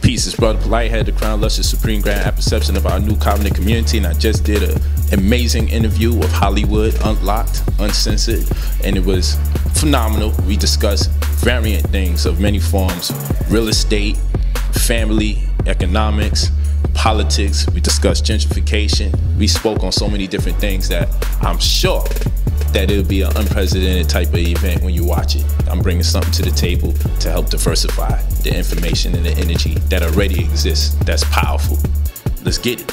Peace, it's Brother Polight, head of the Crown Luscious Supreme Grand Apperception of our new covenant community, and I just did an amazing interview with Hollywood, Unlocked, Uncensored, and it was phenomenal. We discussed variant things of many forms: real estate, family, economics, politics. We discussed gentrification. We spoke on so many different things that I'm sure that it'll be an unprecedented type of event when you watch it. I'm bringing something to the table to help diversify the information and the energy that already exists. That's powerful. Let's get it.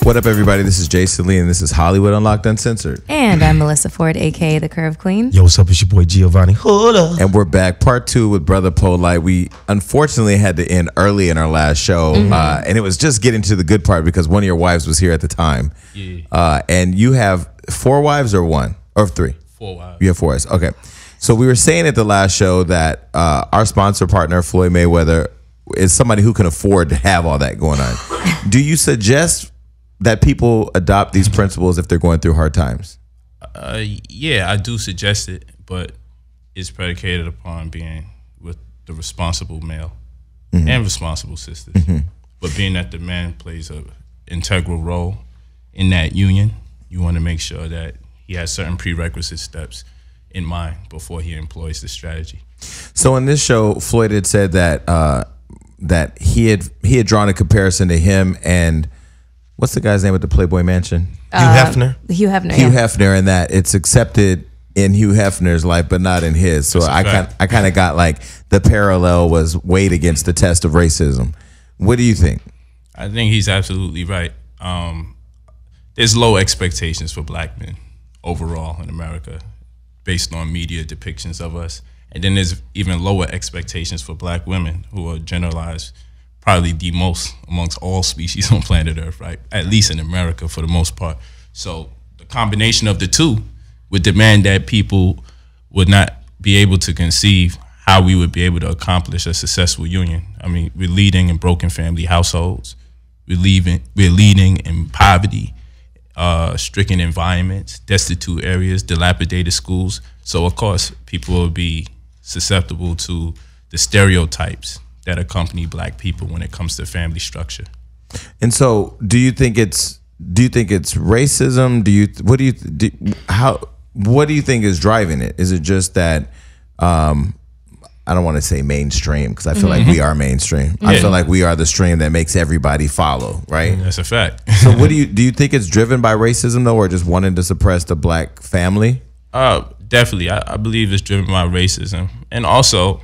What up, everybody? This is Jason Lee, and this is Hollywood Unlocked Uncensored. And I'm Melissa Ford, a.k.a. The Curve Queen. Yo, what's up? It's your boy Giovanni. Hold up. And we're back, part 2 with Brother Polight. We unfortunately had to end early in our last show, and it was just getting to the good part because one of your wives was here at the time. Yeah. And you have 4 wives or 1? Or 3? 4 wives. You have 4 wives. Okay. So we were saying at the last show that our sponsor partner, Floyd Mayweather, is somebody who can afford to have all that going on. Do you suggest that people adopt these principles if they're going through hard times? Yeah, I do suggest it, but it's predicated upon being with the responsible male and responsible sisters. But being that the man plays an integral role in that union, you want to make sure that he has certain prerequisite steps in mind before he employs the strategy. So in this show, Floyd had said that that he had drawn a comparison to him and what's the guy's name at the Playboy Mansion? Hugh Hefner. Hugh Hefner. Hugh Hefner, and that it's accepted in Hugh Hefner's life, but not in his. So I kind of got like the parallel was weighed against the test of racism. What do you think? I think he's absolutely right. There's low expectations for black men overall in America based on media depictions of us. And then there's even lower expectations for black women who are generalized probably the most amongst all species on planet Earth, right? At least in America for the most part. So the combination of the two would demand that people would not be able to conceive how we would be able to accomplish a successful union. I mean, we're leading in broken family households. We're leading in poverty, stricken environments, destitute areas, dilapidated schools. So of course, people will be susceptible to the stereotypes that accompany black people when it comes to family structure. And so, do you think it's racism? What do you think is driving it? Is it just that I don't want to say mainstream because I feel like we are mainstream. I feel like we are the stream that makes everybody follow, right? That's a fact. So what do you think it's driven by racism though, or just wanting to suppress the black family? Definitely. I believe it's driven by racism and also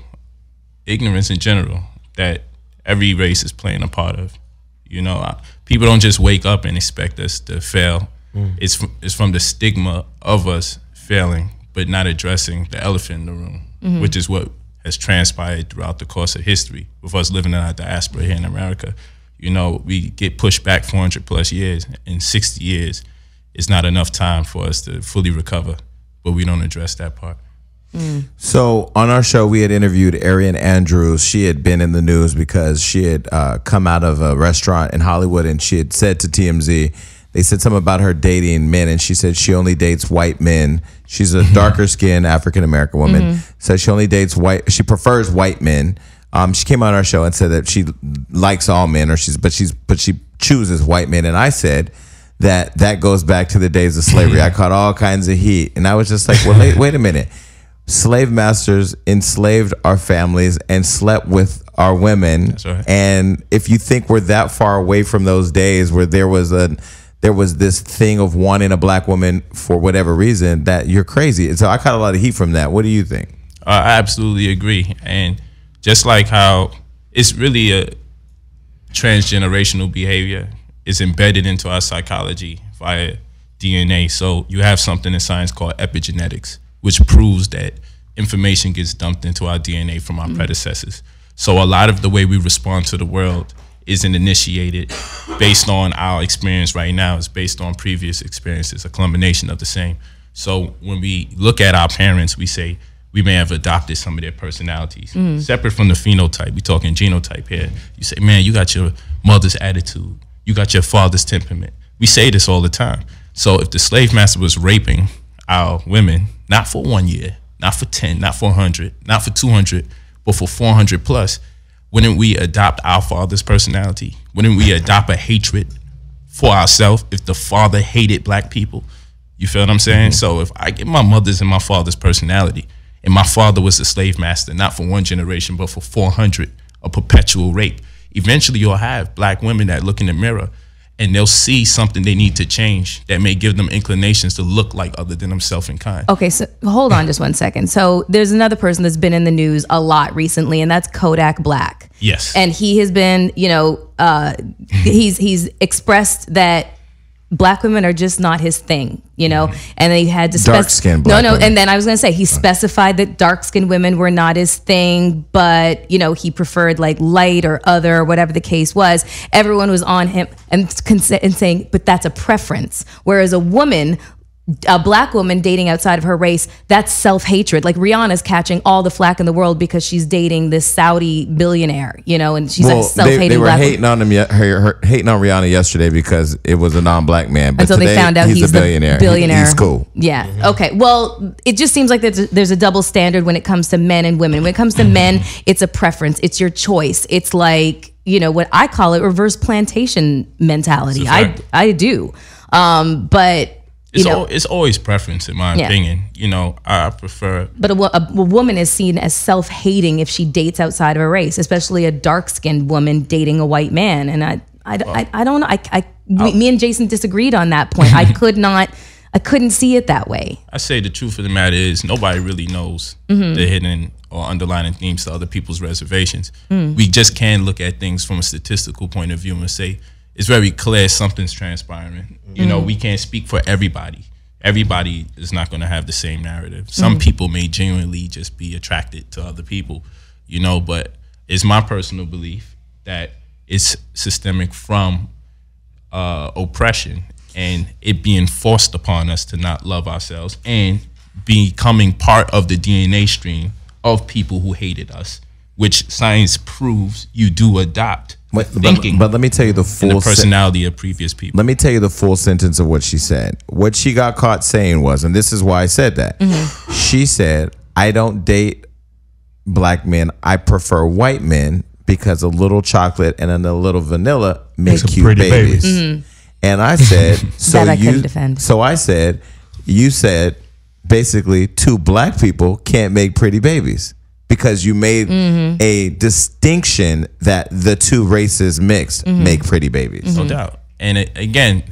ignorance in general that every race is playing a part of. You know, people don't just wake up and expect us to fail. It's from the stigma of us failing, but not addressing the elephant in the room, which is what has transpired throughout the course of history with us living in our diaspora here in America. You know, we get pushed back 400 plus years. In 60 years, it's not enough time for us to fully recover, but we don't address that part. So on our show, we had interviewed Arian Andrews. She had been in the news because she had come out of a restaurant in Hollywood, and she had said to TMZ, they said something about her dating men, and she said she only dates white men. She's a darker skinned African American woman. Said she only dates white. She prefers white men. She came on our show and said that she likes all men, but she chooses white men. And I said that goes back to the days of slavery. I caught all kinds of heat, and I was just like, well, wait a minute. Slave masters enslaved our families and slept with our women. That's right. And if you think we're that far away from those days where there was this thing of wanting a black woman for whatever reason, that you're crazy. So I caught a lot of heat from that. What do you think? I absolutely agree. And just like how it's really a transgenerational behavior, it's embedded into our psychology via DNA. So you have something in science called epigenetics, which proves that information gets dumped into our DNA from our predecessors. So a lot of the way we respond to the world isn't initiated based on our experience right now. It's based on previous experiences, a combination of the same. So when we look at our parents, we say we may have adopted some of their personalities. Separate from the phenotype, we're talking genotype here. You say, man, you got your mother's attitude. You got your father's temperament. We say this all the time. So if the slave master was raping our women, not for 1 year, not for 10, not for 100, not for 200, but for 400 plus, wouldn't we adopt our father's personality? Wouldn't we adopt a hatred for ourselves if the father hated black people? You feel what I'm saying? So if I get my mother's and my father's personality, and my father was a slave master, not for one generation, but for 400, a perpetual rape, eventually you'll have black women that look in the mirror and they'll see something they need to change that may give them inclinations to look like other than themselves in kind. Okay, so hold on just one second. So there's another person that's been in the news a lot recently, and that's Kodak Black. Yes. And he has been, he's expressed that black women are just not his thing, and they had to dark-skinned black women. And then I was going to say, he specified that dark-skinned women were not his thing, but, he preferred like light or other, whatever the case was. Everyone was on him and saying, but that's a preference. Whereas a black woman dating outside of her race, that's self-hatred. Like Rihanna's catching all the flack in the world because she's dating this Saudi billionaire, and she's a self-hating they were black hating on him, hating on Rihanna yesterday because it was a non-black man. But until they found out he's a billionaire. Billionaire. He's cool. Yeah. Okay. Well, it just seems like there's a double standard when it comes to men and women. When it comes to men, it's a preference. It's your choice. It's like, what I call it, reverse plantation mentality. I do. But it's always preference, in my opinion. I prefer. But a woman is seen as self-hating if she dates outside of a race, especially a dark-skinned woman dating a white man. And I don't know. Me and Jason disagreed on that point. I couldn't see it that way. I say the truth of the matter is nobody really knows the hidden or underlying themes to other people's reservations. We just can look at things from a statistical point of view and say, it's very clear something's transpiring. We can't speak for everybody. Everybody is not going to have the same narrative. Some people may genuinely just be attracted to other people, but it's my personal belief that it's systemic from oppression and it being forced upon us to not love ourselves and becoming part of the DNA stream of people who hated us, which science proves you do adopt. Thinking, but let me tell you the full personality of previous people. Let me tell you the full sentence of what she said. What she got caught saying was, and this is why I said that. She said, "I don't date black men. I prefer white men because a little chocolate and a little vanilla make cute babies." And I said, "So that I couldn't defend." So I said, "You said basically two black people can't make pretty babies." Because you made a distinction that the two races mixed make pretty babies. No doubt. And again,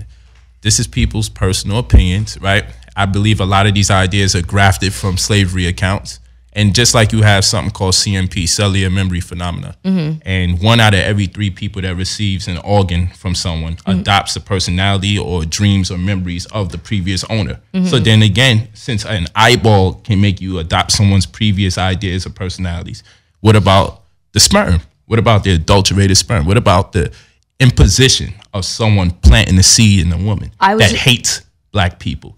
this is people's personal opinions, right? I believe a lot of these ideas are grafted from slavery accounts. And just like you have something called CMP, cellular memory phenomena, and 1 out of every 3 people that receives an organ from someone adopts a personality or dreams or memories of the previous owner. So then again, since an eyeball can make you adopt someone's previous ideas or personalities, what about the sperm? What about the adulterated sperm? What about the imposition of someone planting the seed in a woman that hates black people?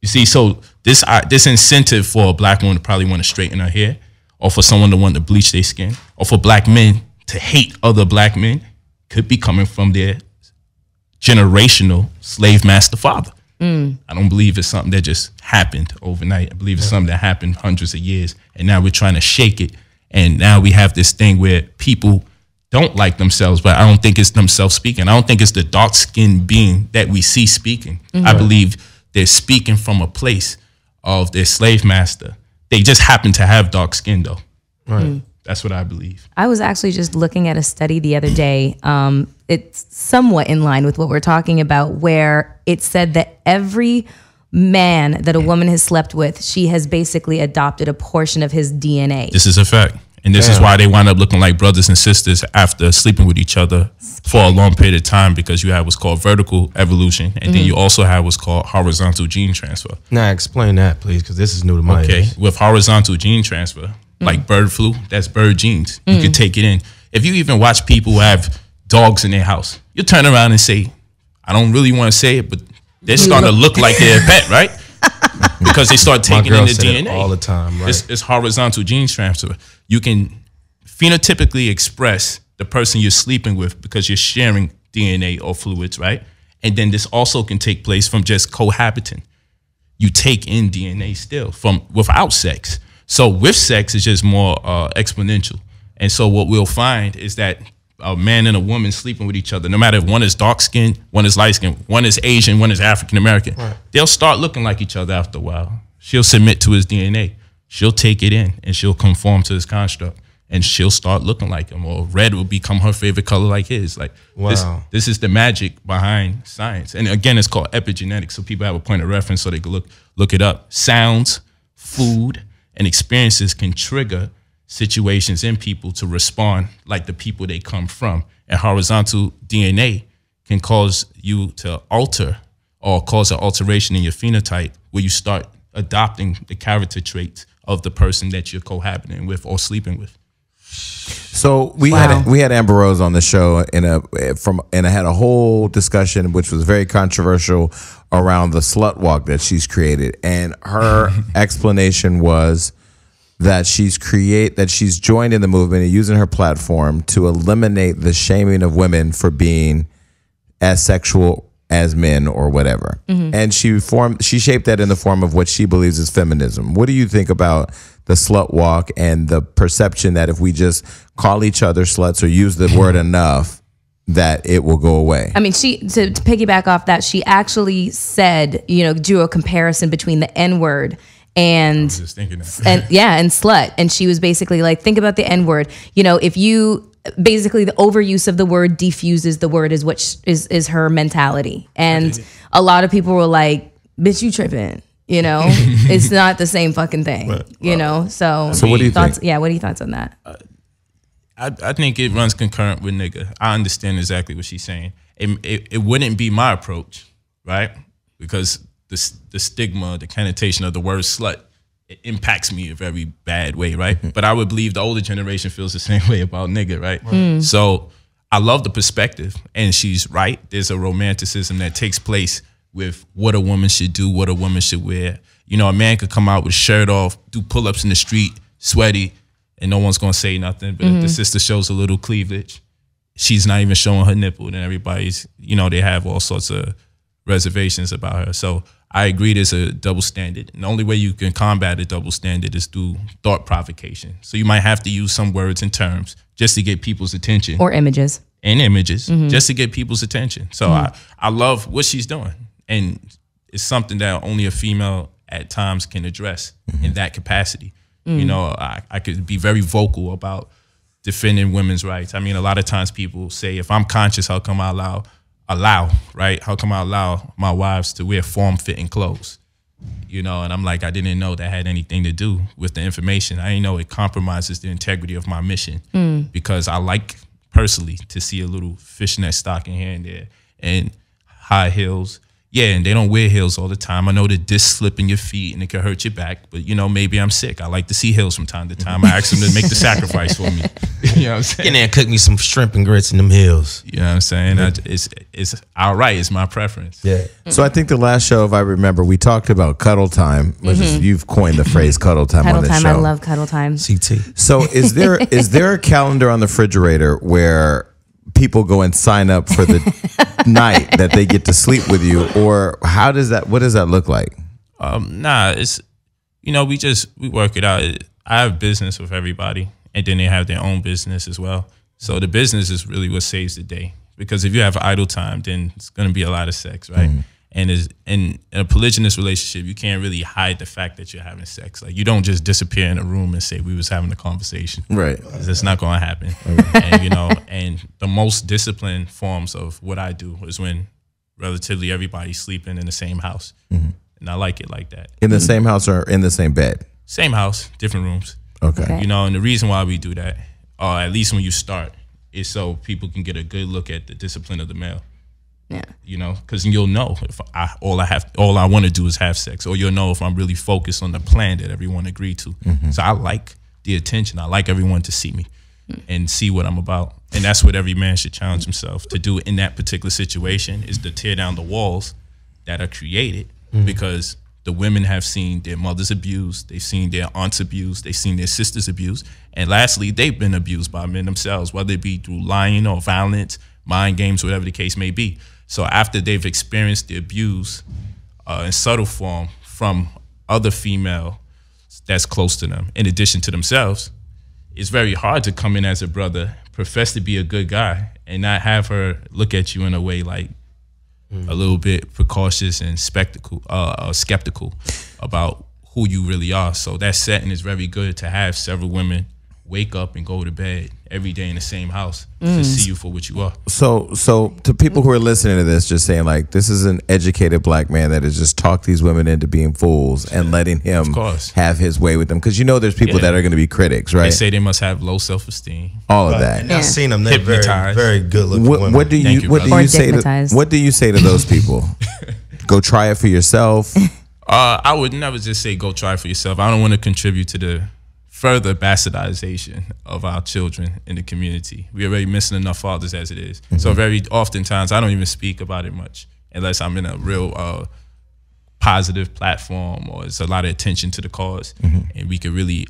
You see, so this incentive for a black woman to probably want to straighten her hair, or for someone to want to bleach their skin, or for black men to hate other black men, could be coming from their generational slave master father. I don't believe it's something that just happened overnight. I believe it's something that happened hundreds of years, and now we're trying to shake it. And now we have this thing where people don't like themselves, but I don't think it's themselves speaking. I don't think it's the dark-skinned being that we see speaking. I believe they're speaking from a place of their slave master. They just happen to have dark skin, though. Right. That's what I believe. I was actually just looking at a study the other day. It's somewhat in line with what we're talking about, where it said that every man that a woman has slept with, she has basically adopted a portion of his DNA. This is a fact. And this is why they wind up looking like brothers and sisters after sleeping with each other for a long period of time, because you have what's called vertical evolution, and then you also have what's called horizontal gene transfer. Now explain that, please, because this is new to my ears. With horizontal gene transfer, like bird flu, that's bird genes. You can take it in. If you even watch people who have dogs in their house, you turn around and say, I don't really want to say it, but they're starting to look like they're a pet, right? Because they start taking in the DNA all the time. Right? It's horizontal gene transfer. You can phenotypically express the person you're sleeping with because you're sharing DNA or fluids, right? And then this also can take place from just cohabiting. You take in DNA still from without sex. So with sex, it's just more exponential. And so what we'll find is that a man and a woman sleeping with each other, no matter if one is dark skinned, one is light skinned, one is Asian, one is African American, they'll start looking like each other after a while. She'll submit to his DNA. She'll take it in and she'll conform to his construct. And she'll start looking like him, or red will become her favorite color like his. Like this is the magic behind science. And again, it's called epigenetics. So people have a point of reference so they can look it up. Sounds, food, and experiences can trigger situations in people to respond like the people they come from. And horizontal DNA can cause you to alter or cause an alteration in your phenotype where you start adopting the character traits of the person that you're cohabiting with or sleeping with. So we had Amber Rose on the show and I had a whole discussion which was very controversial around the slut walk that she's created, and her explanation was that she's joined in the movement and using her platform to eliminate the shaming of women for being as sexual as men or whatever. And she shaped that in the form of what she believes is feminism. What do you think about the slut walk and the perception that if we just call each other sluts or use the word enough, that it will go away? I mean, to piggyback off that, she actually said, drew a comparison between the N-word and slut. And she was basically like, think about the N-word. If you basically the overuse of the word diffuses the word is her mentality. And a lot of people were like, bitch, you tripping. It's not the same fucking thing. So what do you think? Yeah, what are your thoughts on that? I think it runs concurrent with nigga. I understand exactly what she's saying. It wouldn't be my approach, right? Because the stigma, the connotation of the word slut, it impacts me a very bad way, right? But I would believe the older generation feels the same way about nigga, right? So I love the perspective, and she's right. There's a romanticism that takes place with what a woman should do, what a woman should wear. A man could come out with a shirt off, do pull-ups in the street, sweaty, and no one's gonna say nothing. But if the sister shows a little cleavage, she's not even showing her nipple, then everybody's, they have all sorts of reservations about her. So I agree there's a double standard. And the only way you can combat a double standard is through thought provocation. So you might have to use some words and terms just to get people's attention. Or images. And images, just to get people's attention. So I love what she's doing. And it's something that only a female at times can address in that capacity. I could be very vocal about defending women's rights. I mean, a lot of times people say, if I'm conscious, how come I allow my wives to wear form-fitting clothes? And I'm like, I didn't know that had anything to do with the information. I didn't know it compromises the integrity of my mission because I like personally to see a little fishnet stocking here and there and high heels. Yeah, and they don't wear heels all the time. I know the disc slip in your feet and it can hurt your back, but maybe I'm sick. I like to see heels from time to time. I ask them to make the sacrifice for me. You know what I'm saying? Get in there and cook me some shrimp and grits in them heels. You know what I'm saying? It's all right. It's my preference. Yeah. So I think the last show, if I remember, we talked about cuddle time, which is, you've coined the phrase cuddle time on this show. I love cuddle time. CT. So is there a calendar on the refrigerator where people go and sign up for the night that they get to sleep with you, or what does that look like? Nah, it's we work it out. I have business with everybody, and then they have their own business as well. So the business is really what saves the day, because if you have idle time, then it's going to be a lot of sex, right? And in a polygynous relationship, you can't really hide the fact that you're having sex. Like, you don't just disappear in a room and say we was having a conversation. Right. That's not going to happen. And and the most disciplined forms of what I do is when relatively everybody's sleeping in the same house. And I like it like that. In the same house or in the same bed? Same house, different rooms. Okay. And the reason why we do that, or at least when you start, is so people can get a good look at the discipline of the male. Yeah. Because you'll know if all I want to do is have sex, or you'll know if I'm really focused on the plan that everyone agreed to. So I like the attention. I like everyone to see me and see what I'm about. And that's what every man should challenge himself to do in that particular situation, is to tear down the walls that are created, because the women have seen their mothers abused, they've seen their aunts abused, they've seen their sisters abused, and lastly, they've been abused by men themselves, whether it be through lying or violence, mind games, whatever the case may be. So after they've experienced the abuse in subtle form from other female that's close to them, in addition to themselves, it's very hard to come in as a brother, profess to be a good guy, and not have her look at you in a way like a little bit precautious and skeptical about who you really are. So that setting is very good to have several women wake up and go to bed every day in the same house to see you for what you are. So to people who are listening to this, just saying like, this is an educated black man that has just talked these women into being fools and letting him have his way with them. Because there's people that are going to be critics, right? They say they must have low self-esteem. All of that. And I've seen them. They're very, very good looking women. What do you say to those people? Go try it for yourself. I would never just say go try it for yourself. I don't want to contribute to the further bastardization of our children in the community. We're already missing enough fathers as it is. So very oftentimes I don't even speak about it much unless I'm in a real positive platform or it's a lot of attention to the cause, and we could really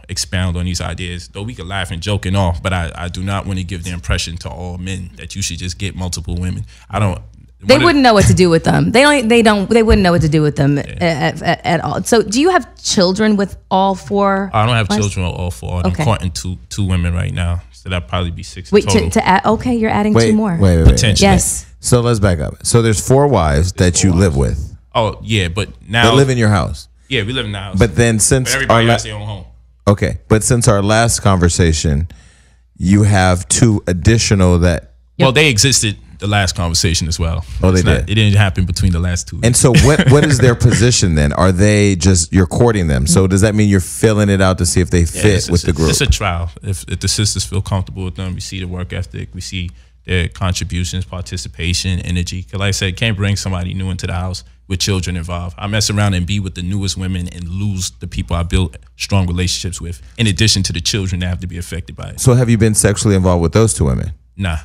expound on these ideas. Though we could laugh and joke and all, but I do not want to give the impression to all men that you should just get multiple women. I don't. They wouldn't know what to do with them. They wouldn't know what to do with them at all. So do you have children with all four? I don't have children with all four. I'm courting two women right now. So that'd probably be 6 total. To add, okay, you're adding 2 more. Wait. Potentially. Yes. So let's back up. So there's 4 wives that you live with. Oh, yeah, but now... They live in your house. Yeah, we live in the house. But then since... But everybody has their own home. Okay, but since our last conversation, you have 2 additional that... Well, they existed the last conversation as well. Oh, they did? It didn't happen between the last 2. And so what is their position then? Are they just... You're courting them. So does that mean you're filling it out to see if they fit with the group? It's a trial. If the sisters feel comfortable with them, we see the work ethic, we see their contributions, participation, energy. Because like I said, can't bring somebody new into the house with children involved. I mess around and be with the newest women and lose the people I built strong relationships with, in addition to the children that have to be affected by it. So have you been sexually involved with those 2 women? Nah,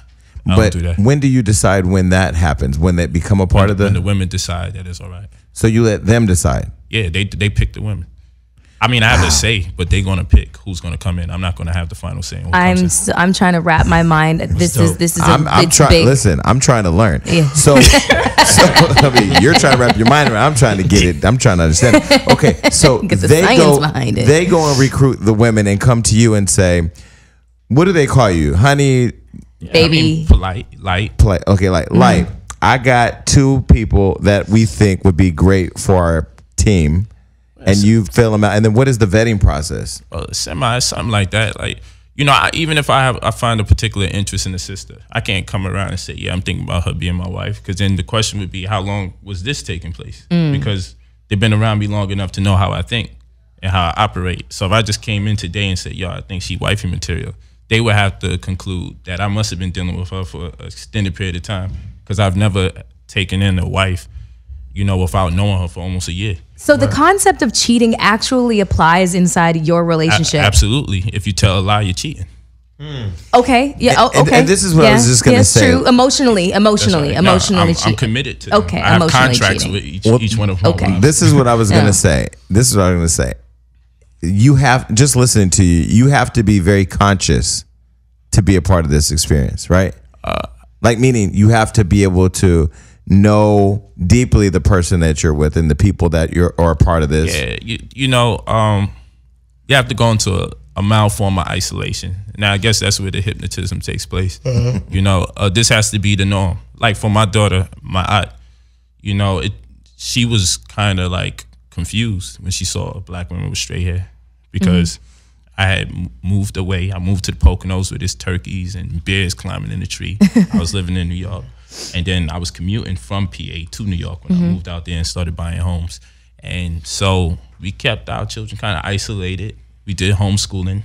I but don't do that. When do you decide when that happens? When they become a part of the... When the women decide that it's all right. So you let them decide? Yeah, they pick the women. I mean, I have a say, but they're gonna pick who's gonna come in. I'm not gonna have the final say. I'm trying to wrap my mind. This is big. Listen, I'm trying to learn. Yeah. So I mean, you're trying to wrap your mind around. I'm trying to get it. I'm trying to understand it. Okay, so they go and recruit the women and come to you and say, what do they call you, honey? Yeah, baby, I mean, polite, light. Okay, light. I got 2 people that we think would be great for our team. And you fill them out, and then what is the vetting process? Something like that. Like, even if I find a particular interest in the sister, I can't come around and say, yeah, I'm thinking about her being my wife, because then the question would be, how long was this taking place? Because they've been around me long enough to know how I think and how I operate. So if I just came in today and said, yo, I think she wifey material, they would have to conclude that I must have been dealing with her for an extended period of time, because I've never taken in a wife, without knowing her for almost a year. So the concept of cheating actually applies inside your relationship? Absolutely. If you tell a lie, you're cheating. Okay. Yeah. Okay. And this is what I was just going to say. True. Emotionally cheating. I'm committed to them. Okay. I have contracts cheating. with each one of them. Okay. This is what I was going to say. You have, just listening to you, you have to be very conscious to be a part of this experience, right? Meaning you have to be able to know deeply the person that you're with and the people that are a part of this. Yeah, you have to go into a mild form of isolation. Now, I guess that's where the hypnotism takes place. This has to be the norm. Like for my daughter, my aunt, she was kind of like confused when she saw a black woman with straight hair, because I had moved away. I moved to the Poconos with his turkeys and bears climbing in the tree. I was living in New York. And then I was commuting from PA to New York when I moved out there and started buying homes. And so we kept our children kind of isolated. We did homeschooling.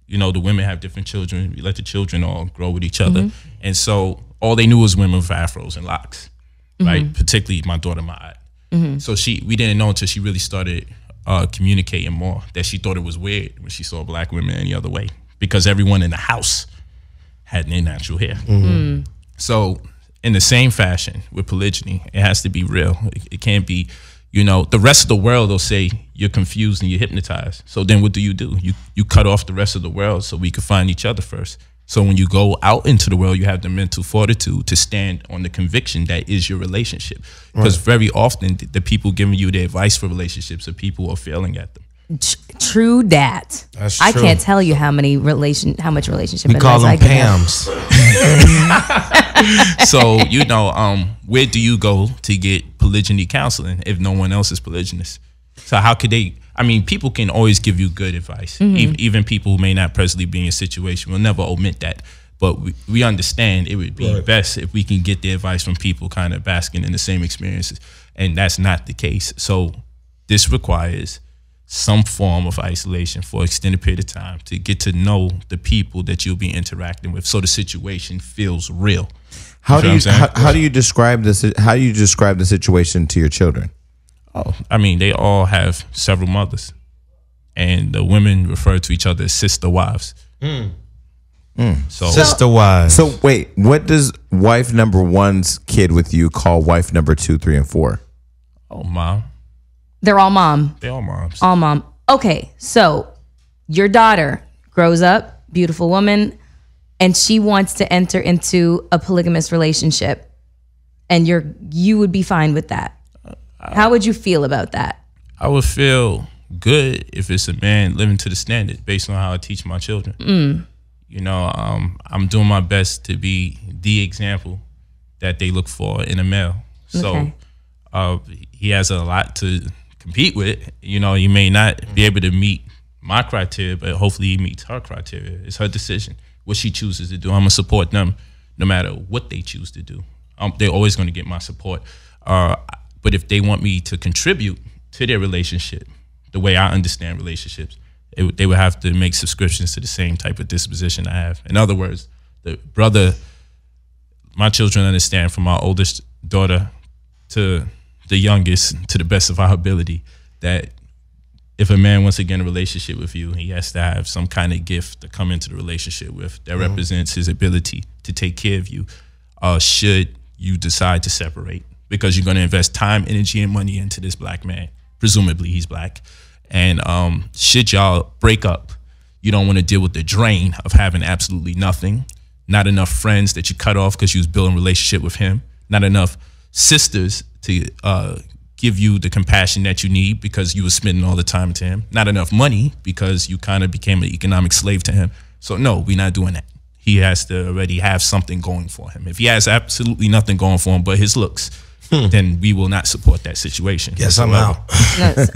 The women have different children. We let the children all grow with each other. And so all they knew was women with afros and locks, right? Particularly my daughter, my aunt. So we didn't know until she really started communicating more that she thought it was weird when she saw black women any other way, because everyone in the house had their natural hair. So in the same fashion with polygyny, it has to be real. It can't be, the rest of the world will say you're confused and you're hypnotized. So then what do? You cut off the rest of the world so we could find each other first. So when you go out into the world, you have the mental fortitude to stand on the conviction that is your relationship. Because very often the people giving you the advice for relationships are people who are failing at them. True dat. That's true. I can't tell you how much relationship we call them Pams. So, where do you go to get polygyny counseling if no one else is polygynous? So how could they? I mean, people can always give you good advice. Even people who may not presently be in a situation will never omit that. But we understand it would be best if we can get the advice from people kind of basking in the same experiences. And that's not the case. So this requires some form of isolation for an extended period of time to get to know the people that you'll be interacting with, so the situation feels real. How do you describe this? How do you describe the situation to your children? Oh, I mean, they all have several mothers, and the women refer to each other as sister wives. So Sister wives. So wait, what does wife number 1's kid with you call wife number 2, 3, and 4? Oh, mom. They're all mom. They're all moms. All mom. Okay, so your daughter grows up, beautiful woman, and she wants to enter into a polygamous relationship, and you would be fine with that. How would you feel about that? I would feel good if it's a man living to the standard based on how I teach my children. I'm doing my best to be the example that they look for in a male. So he has a lot to compete with. He may not be able to meet my criteria, but hopefully he meets her criteria. It's her decision, what she chooses to do. I'm going to support them no matter what they choose to do. They're always going to get my support. But if they want me to contribute to their relationship, the way I understand relationships, they would have to make subscriptions to the same type of disposition I have. In other words, my children understand from our oldest daughter to the youngest, to the best of our ability, that if a man wants to get in a relationship with you, he has to have some kind of gift to come into the relationship with that represents his ability to take care of you, should you decide to separate, because you're going to invest time, energy, and money into this black man. Presumably he's black. And should y'all break up, you don't want to deal with the drain of having absolutely nothing, not enough friends that you cut off because you was building a relationship with him, not enough sisters to give you the compassion that you need because you were spending all the time to him, not enough money because you kind of became an economic slave to him. So no, we're not doing that. He has to already have something going for him. If he has absolutely nothing going for him but his looks, then we will not support that situation. Yes, I'm out.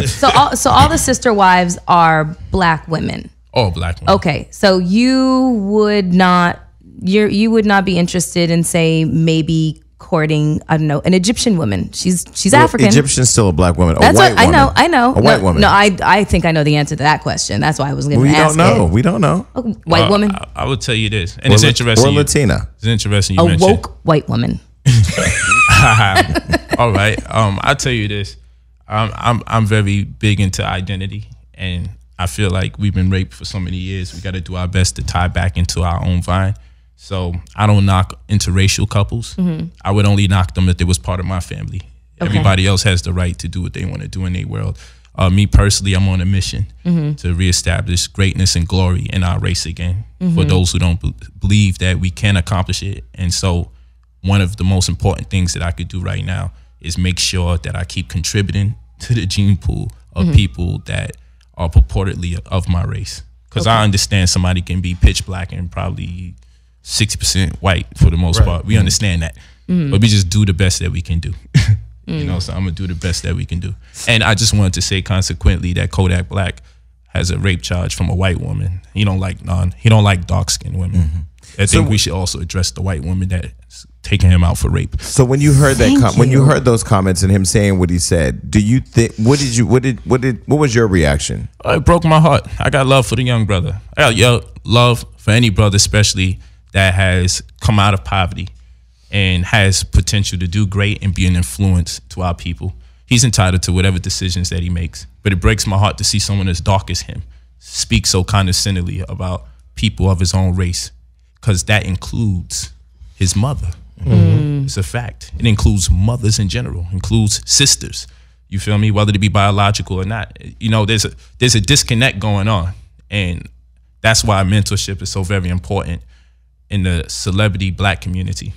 So all the sister wives are black women. All black women. Okay, so you would not be interested in, say, maybe courting, I don't know, an Egyptian woman. She's African. Egyptian's still a black woman. That's a white what woman. I know. A white woman. No, I think I know the answer to that question. That's why I was going to ask. We don't know. White woman. I would tell you this, and it's interesting. Or Latina. It's interesting you A mentioned woke white woman. All right. I'll tell you this. I'm very big into identity, and I feel like we've been raped for so many years. We got to do our best to tie back into our own vine. So I don't knock interracial couples. I would only knock them if they was part of my family. Okay. Everybody else has the right to do what they want to do in their world. Me personally, I'm on a mission to reestablish greatness and glory in our race again for those who don't believe that we can accomplish it. And so one of the most important things that I could do right now is make sure that I keep contributing to the gene pool of people that are purportedly of my race. Because I understand somebody can be pitch black and probably 60% white for the most part. We understand that. But we just do the best that we can do. So I'm going to do the best that we can do. And I just wanted to say consequently that Kodak Black has a rape charge from a white woman. He don't like dark-skinned women. I think we should also address the white woman that's taking him out for rape. So when you heard when you heard those comments and him saying what he said, do you think what was your reaction? It broke my heart. I got love for the young brother. I got love for any brother, especially that has come out of poverty and has potential to do great and be an influence to our people. He's entitled to whatever decisions that he makes. But it breaks my heart to see someone as dark as him speak so condescendingly about people of his own race, because that includes his mother. It's a fact. It includes mothers in general, includes sisters. You feel me? Whether they be biological or not. There's a disconnect going on. And that's why mentorship is so very important in the celebrity black community,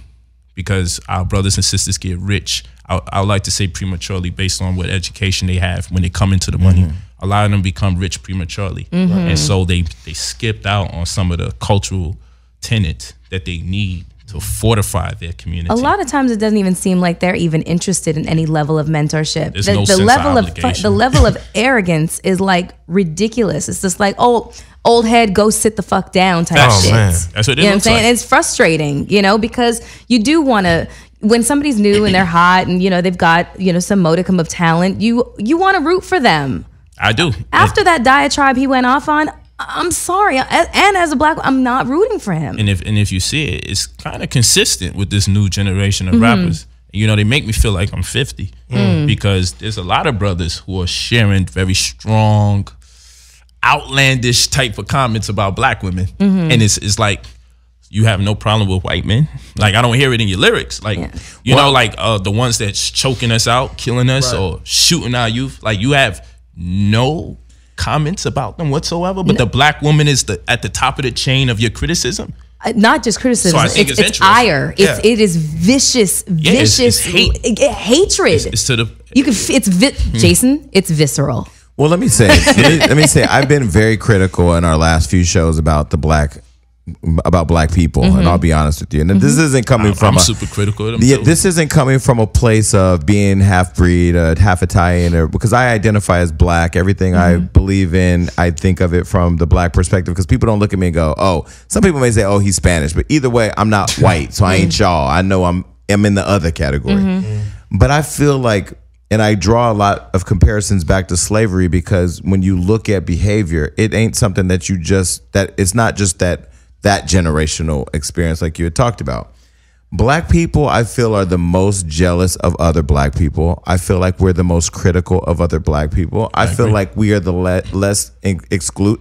because our brothers and sisters get rich, I would like to say prematurely, based on what education they have when they come into the money. a lot of them become rich prematurely. And so they skipped out on some of the cultural tenets that they need to fortify their community. A lot of times it doesn't even seem like they're even interested in any level of mentorship. There's no sense of obligation. The level of arrogance is like ridiculous. It's just like, oh, old head, go sit the fuck down type shit. Man. That's what it You know what I'm looks saying? like. It's frustrating, you know, because you do want to, when somebody's new and they're hot and, you know, they've got, you know, some modicum of talent, you want to root for them. I do. After that diatribe he went off on, I'm sorry. And as a black, I'm not rooting for him. And if you see it, it's kind of consistent with this new generation of rappers. You know, they make me feel like I'm 50 because there's a lot of brothers who are sharing very strong, outlandish type of comments about black women. And it's like, you have no problem with white men. Like, I don't hear it in your lyrics. Like, you know, like the ones that's choking us out, killing us, or shooting our youth. Like, you have no comments about them whatsoever, but the black woman is at the top of the chain of your criticism. Not just criticism. So I think it's interesting. Ire. It is vicious, it's hate. Hatred. It's to the You can. Jason. It's visceral. Well, let me say, I've been very critical in our last few shows about black people, and I'll be honest with you. And this isn't coming from I'm super critical of them too. This isn't coming from a place of being half breed, half Italian, or because I identify as black. Everything I believe in, I think of it from the black perspective. Because people don't look at me and go, "Oh." Some people may say, "Oh, he's Spanish," but either way, I'm not white, so I ain't y'all. I know I'm in the other category. But I feel like, and I draw a lot of comparisons back to slavery, because when you look at behavior, it ain't something that it's not just that generational experience like you had talked about. Black people, I feel, are the most jealous of other black people. I feel like we're the most critical of other black people. I feel like we are the less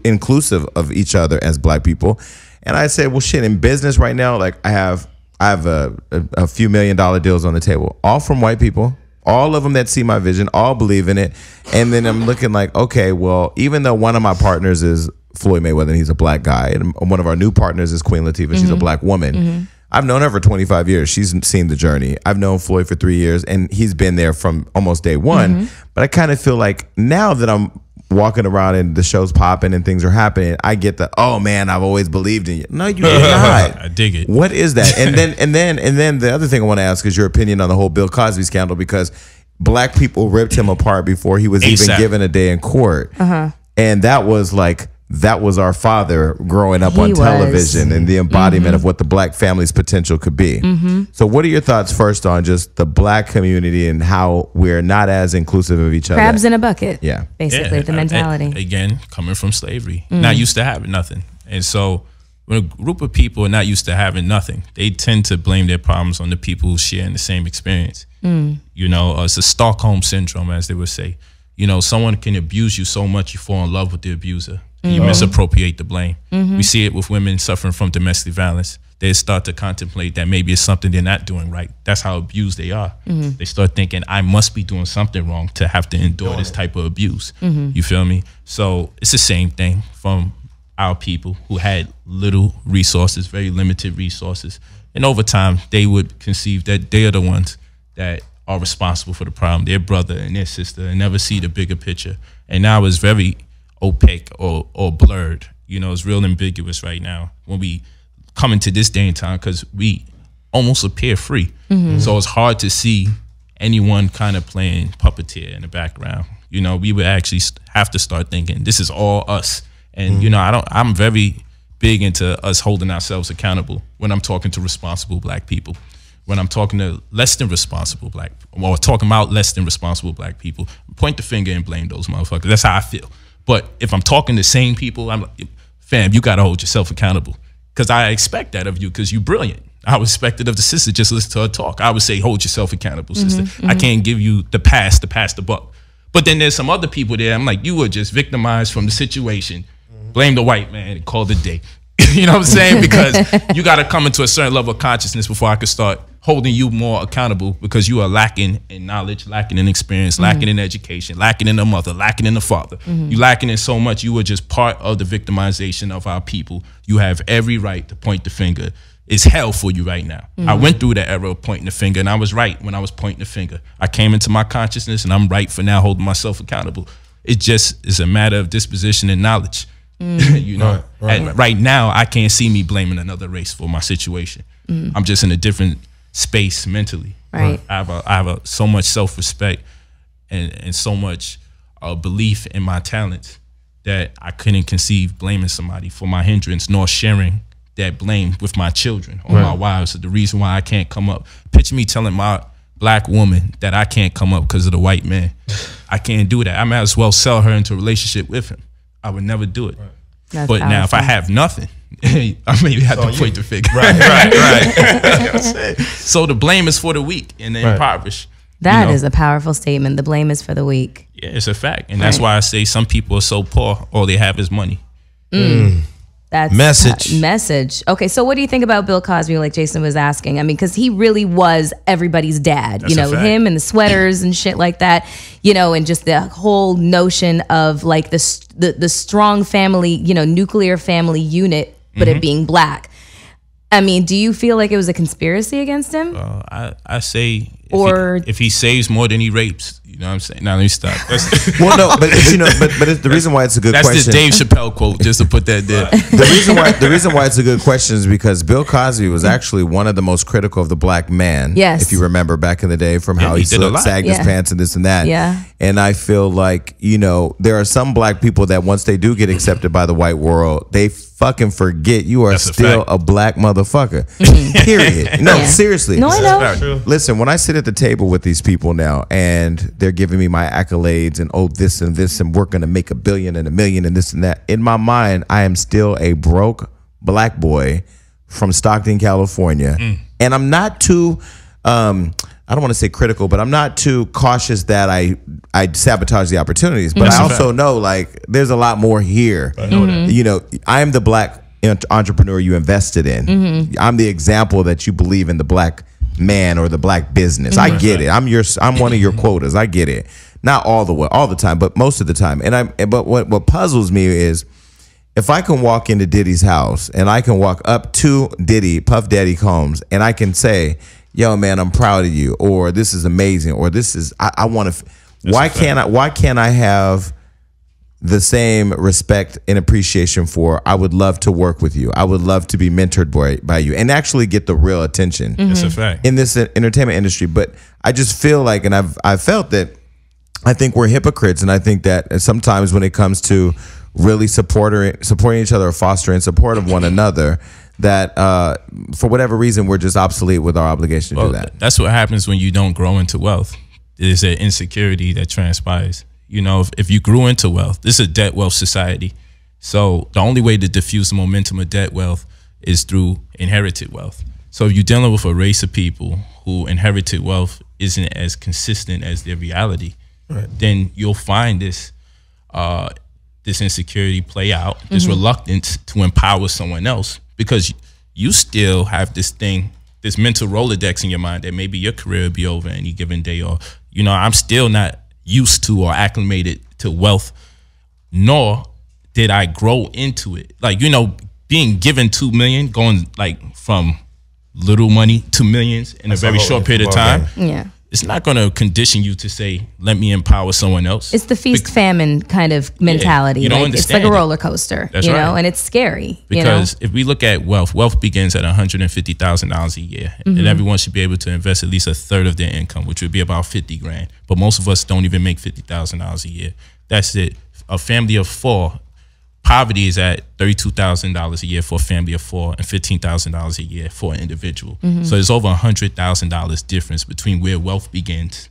inclusive of each other as black people. And I say, well, shit, in business right now, like I have a few $1 million deals on the table, all from white people. All of them that see my vision, all believe in it. And then I'm looking like, okay, well, even though one of my partners is Floyd Mayweather and he's a black guy, and one of our new partners is Queen Latifah, she's a black woman. I've known her for 25 years. She's seen the journey. I've known Floyd for 3 years, and he's been there from almost day one. But I kind of feel like now that I'm walking around and the show's popping and things are happening, I get the, oh man, I've always believed in you. No, you did not. I dig it. What is that? And then the other thing I want to ask is your opinion on the whole Bill Cosby scandal, because black people ripped him apart before he was even given a day in court. And that was our father growing up on television and the embodiment of what the black family's potential could be. So what are your thoughts first on just the black community and how we're not as inclusive of each other? Crabs in a bucket. Yeah. Basically, the mentality. Again, coming from slavery, not used to having nothing. And so when a group of people are not used to having nothing, they tend to blame their problems on the people who share in the same experience. You know, it's a Stockholm syndrome, as they would say. You know, someone can abuse you so much you fall in love with the abuser. And you misappropriate the blame. We see it with women suffering from domestic violence. They start to contemplate that maybe it's something they're not doing right. That's how abused they are. They start thinking, I must be doing something wrong to have to endure this type of abuse. You feel me? So it's the same thing from our people who had little resources, very limited resources. And over time, they would conceive that they are the ones that are responsible for the problem, their brother and their sister, and never see the bigger picture. And now it's very opaque or blurred. You know, it's real ambiguous right now when we come into this day and time, because we almost appear free. So it's hard to see anyone kind of playing puppeteer in the background. You know, we would actually have to start thinking, this is all us. And, you know, I'm very big into us holding ourselves accountable when I'm talking to responsible black people. When I'm talking to less than responsible black, or talking about less than responsible black people, point the finger and blame those motherfuckers. That's how I feel. But if I'm talking to same people, I'm like, fam, you got to hold yourself accountable, because I expect that of you, because you're brilliant. I would expect it of the sister. Just listen to her talk. I would say, hold yourself accountable, sister. I can't give you the pass to pass the buck. But then there's some other people there. I'm like, you were just victimized from the situation. Blame the white man and call it a day. You know what I'm saying? Because you got to come into a certain level of consciousness before I could start holding you more accountable, because you are lacking in knowledge, lacking in experience, lacking in education, lacking in a mother, lacking in a father. You lacking in so much. You are just part of the victimization of our people. You have every right to point the finger. It's hell for you right now. I went through the era of pointing the finger, and I was right when I was pointing the finger. I came into my consciousness, and I'm right for now holding myself accountable. It just is a matter of disposition and knowledge. You know, right now I can't see me blaming another race for my situation. I'm just in a different space mentally. Right. I have so much self-respect and so much belief in my talents that I couldn't conceive blaming somebody for my hindrance, nor sharing that blame with my children or my wives. The reason why I can't come up. Picture me telling my black woman that I can't come up because of the white man. I can't do that. I might as well sell her into a relationship with him. I would never do it. That's but now if I have nothing, I maybe have to point the finger. Right. So the blame is for the weak and the impoverished. That is a powerful statement. The blame is for the weak. Yeah, it's a fact. And that's why I say some people are so poor, all they have is money. That's message. Okay, so what do you think about Bill Cosby, like Jason was asking? I mean, because he really was everybody's dad. That's you know, him and the sweaters and shit like that. You know, and just the whole notion of like the strong family, you know, nuclear family unit, but it being black. I mean, do you feel like it was a conspiracy against him? I say if he saves more than he rapes, you know what I'm saying? Now let me stop. Well, no, but you know, but the reason why it's a good That's question. this Dave Chappelle quote, just to put that there. The reason why it's a good question is because Bill Cosby was actually one of the most critical of the black man. Yes. If you remember back in the day, from how he sagged his pants and this and that. Yeah. And I feel like, you know, there are some black people that once they do get accepted by the white world, they fucking forget you are still a black motherfucker. Period. No, seriously. No, I know. Listen, when I sit at the table with these people now and they're giving me my accolades and this and this and we're gonna make $1 billion and $1 million and this and that, in my mind, I am still a broke black boy from Stockton, California. And I'm not too I don't want to say critical, but I'm not too cautious that I sabotage the opportunities. But I also know like there's a lot more here. I know that. You know, I am the black entrepreneur you invested in. I'm the example that you believe in the black man or the black business. I get it. I'm one of your quotas. I get it. Not all the time, but most of the time. But what puzzles me is if I can walk into Diddy's house and I can walk up to Diddy, Puff Daddy Combs, and I can say, yo, man, I'm proud of you, or this is amazing, or this is I want to. Why can't I have the same respect and appreciation for? I would love to work with you. I would love to be mentored by you, and actually get the real attention. That's a fact in this entertainment industry. But I just feel like, and I've felt that I think we're hypocrites, and I think that sometimes when it comes to really supporting each other, or fostering support of one another, that for whatever reason we're just obsolete with our obligation to do that. That's what happens when you don't grow into wealth. There's an insecurity that transpires. You know, if you grew into wealth, this is a debt wealth society. So the only way to diffuse the momentum of debt wealth is through inherited wealth. So if you're dealing with a race of people who inherited wealth isn't as consistent as their reality, then you'll find this this insecurity play out, this reluctance to empower someone else, because you still have this thing, this mental Rolodex in your mind that maybe your career will be over any given day, or, you know, I'm still not used to or acclimated to wealth, nor did I grow into it. Like, you know, being given $2 million, going like from little money to millions in a very short period of time. Yeah. It's not going to condition you to say, let me empower someone else. It's the feast famine kind of mentality. You don't like, understand it's like a roller coaster, That's you right. know, and it's scary. Because if we look at wealth begins at $150,000 a year, and everyone should be able to invest at least a third of their income, which would be about 50 grand. But most of us don't even make $50,000 a year. That's it. A family of four, poverty is at $32,000 a year for a family of four and $15,000 a year for an individual. So there's over $100,000 difference between where wealth begins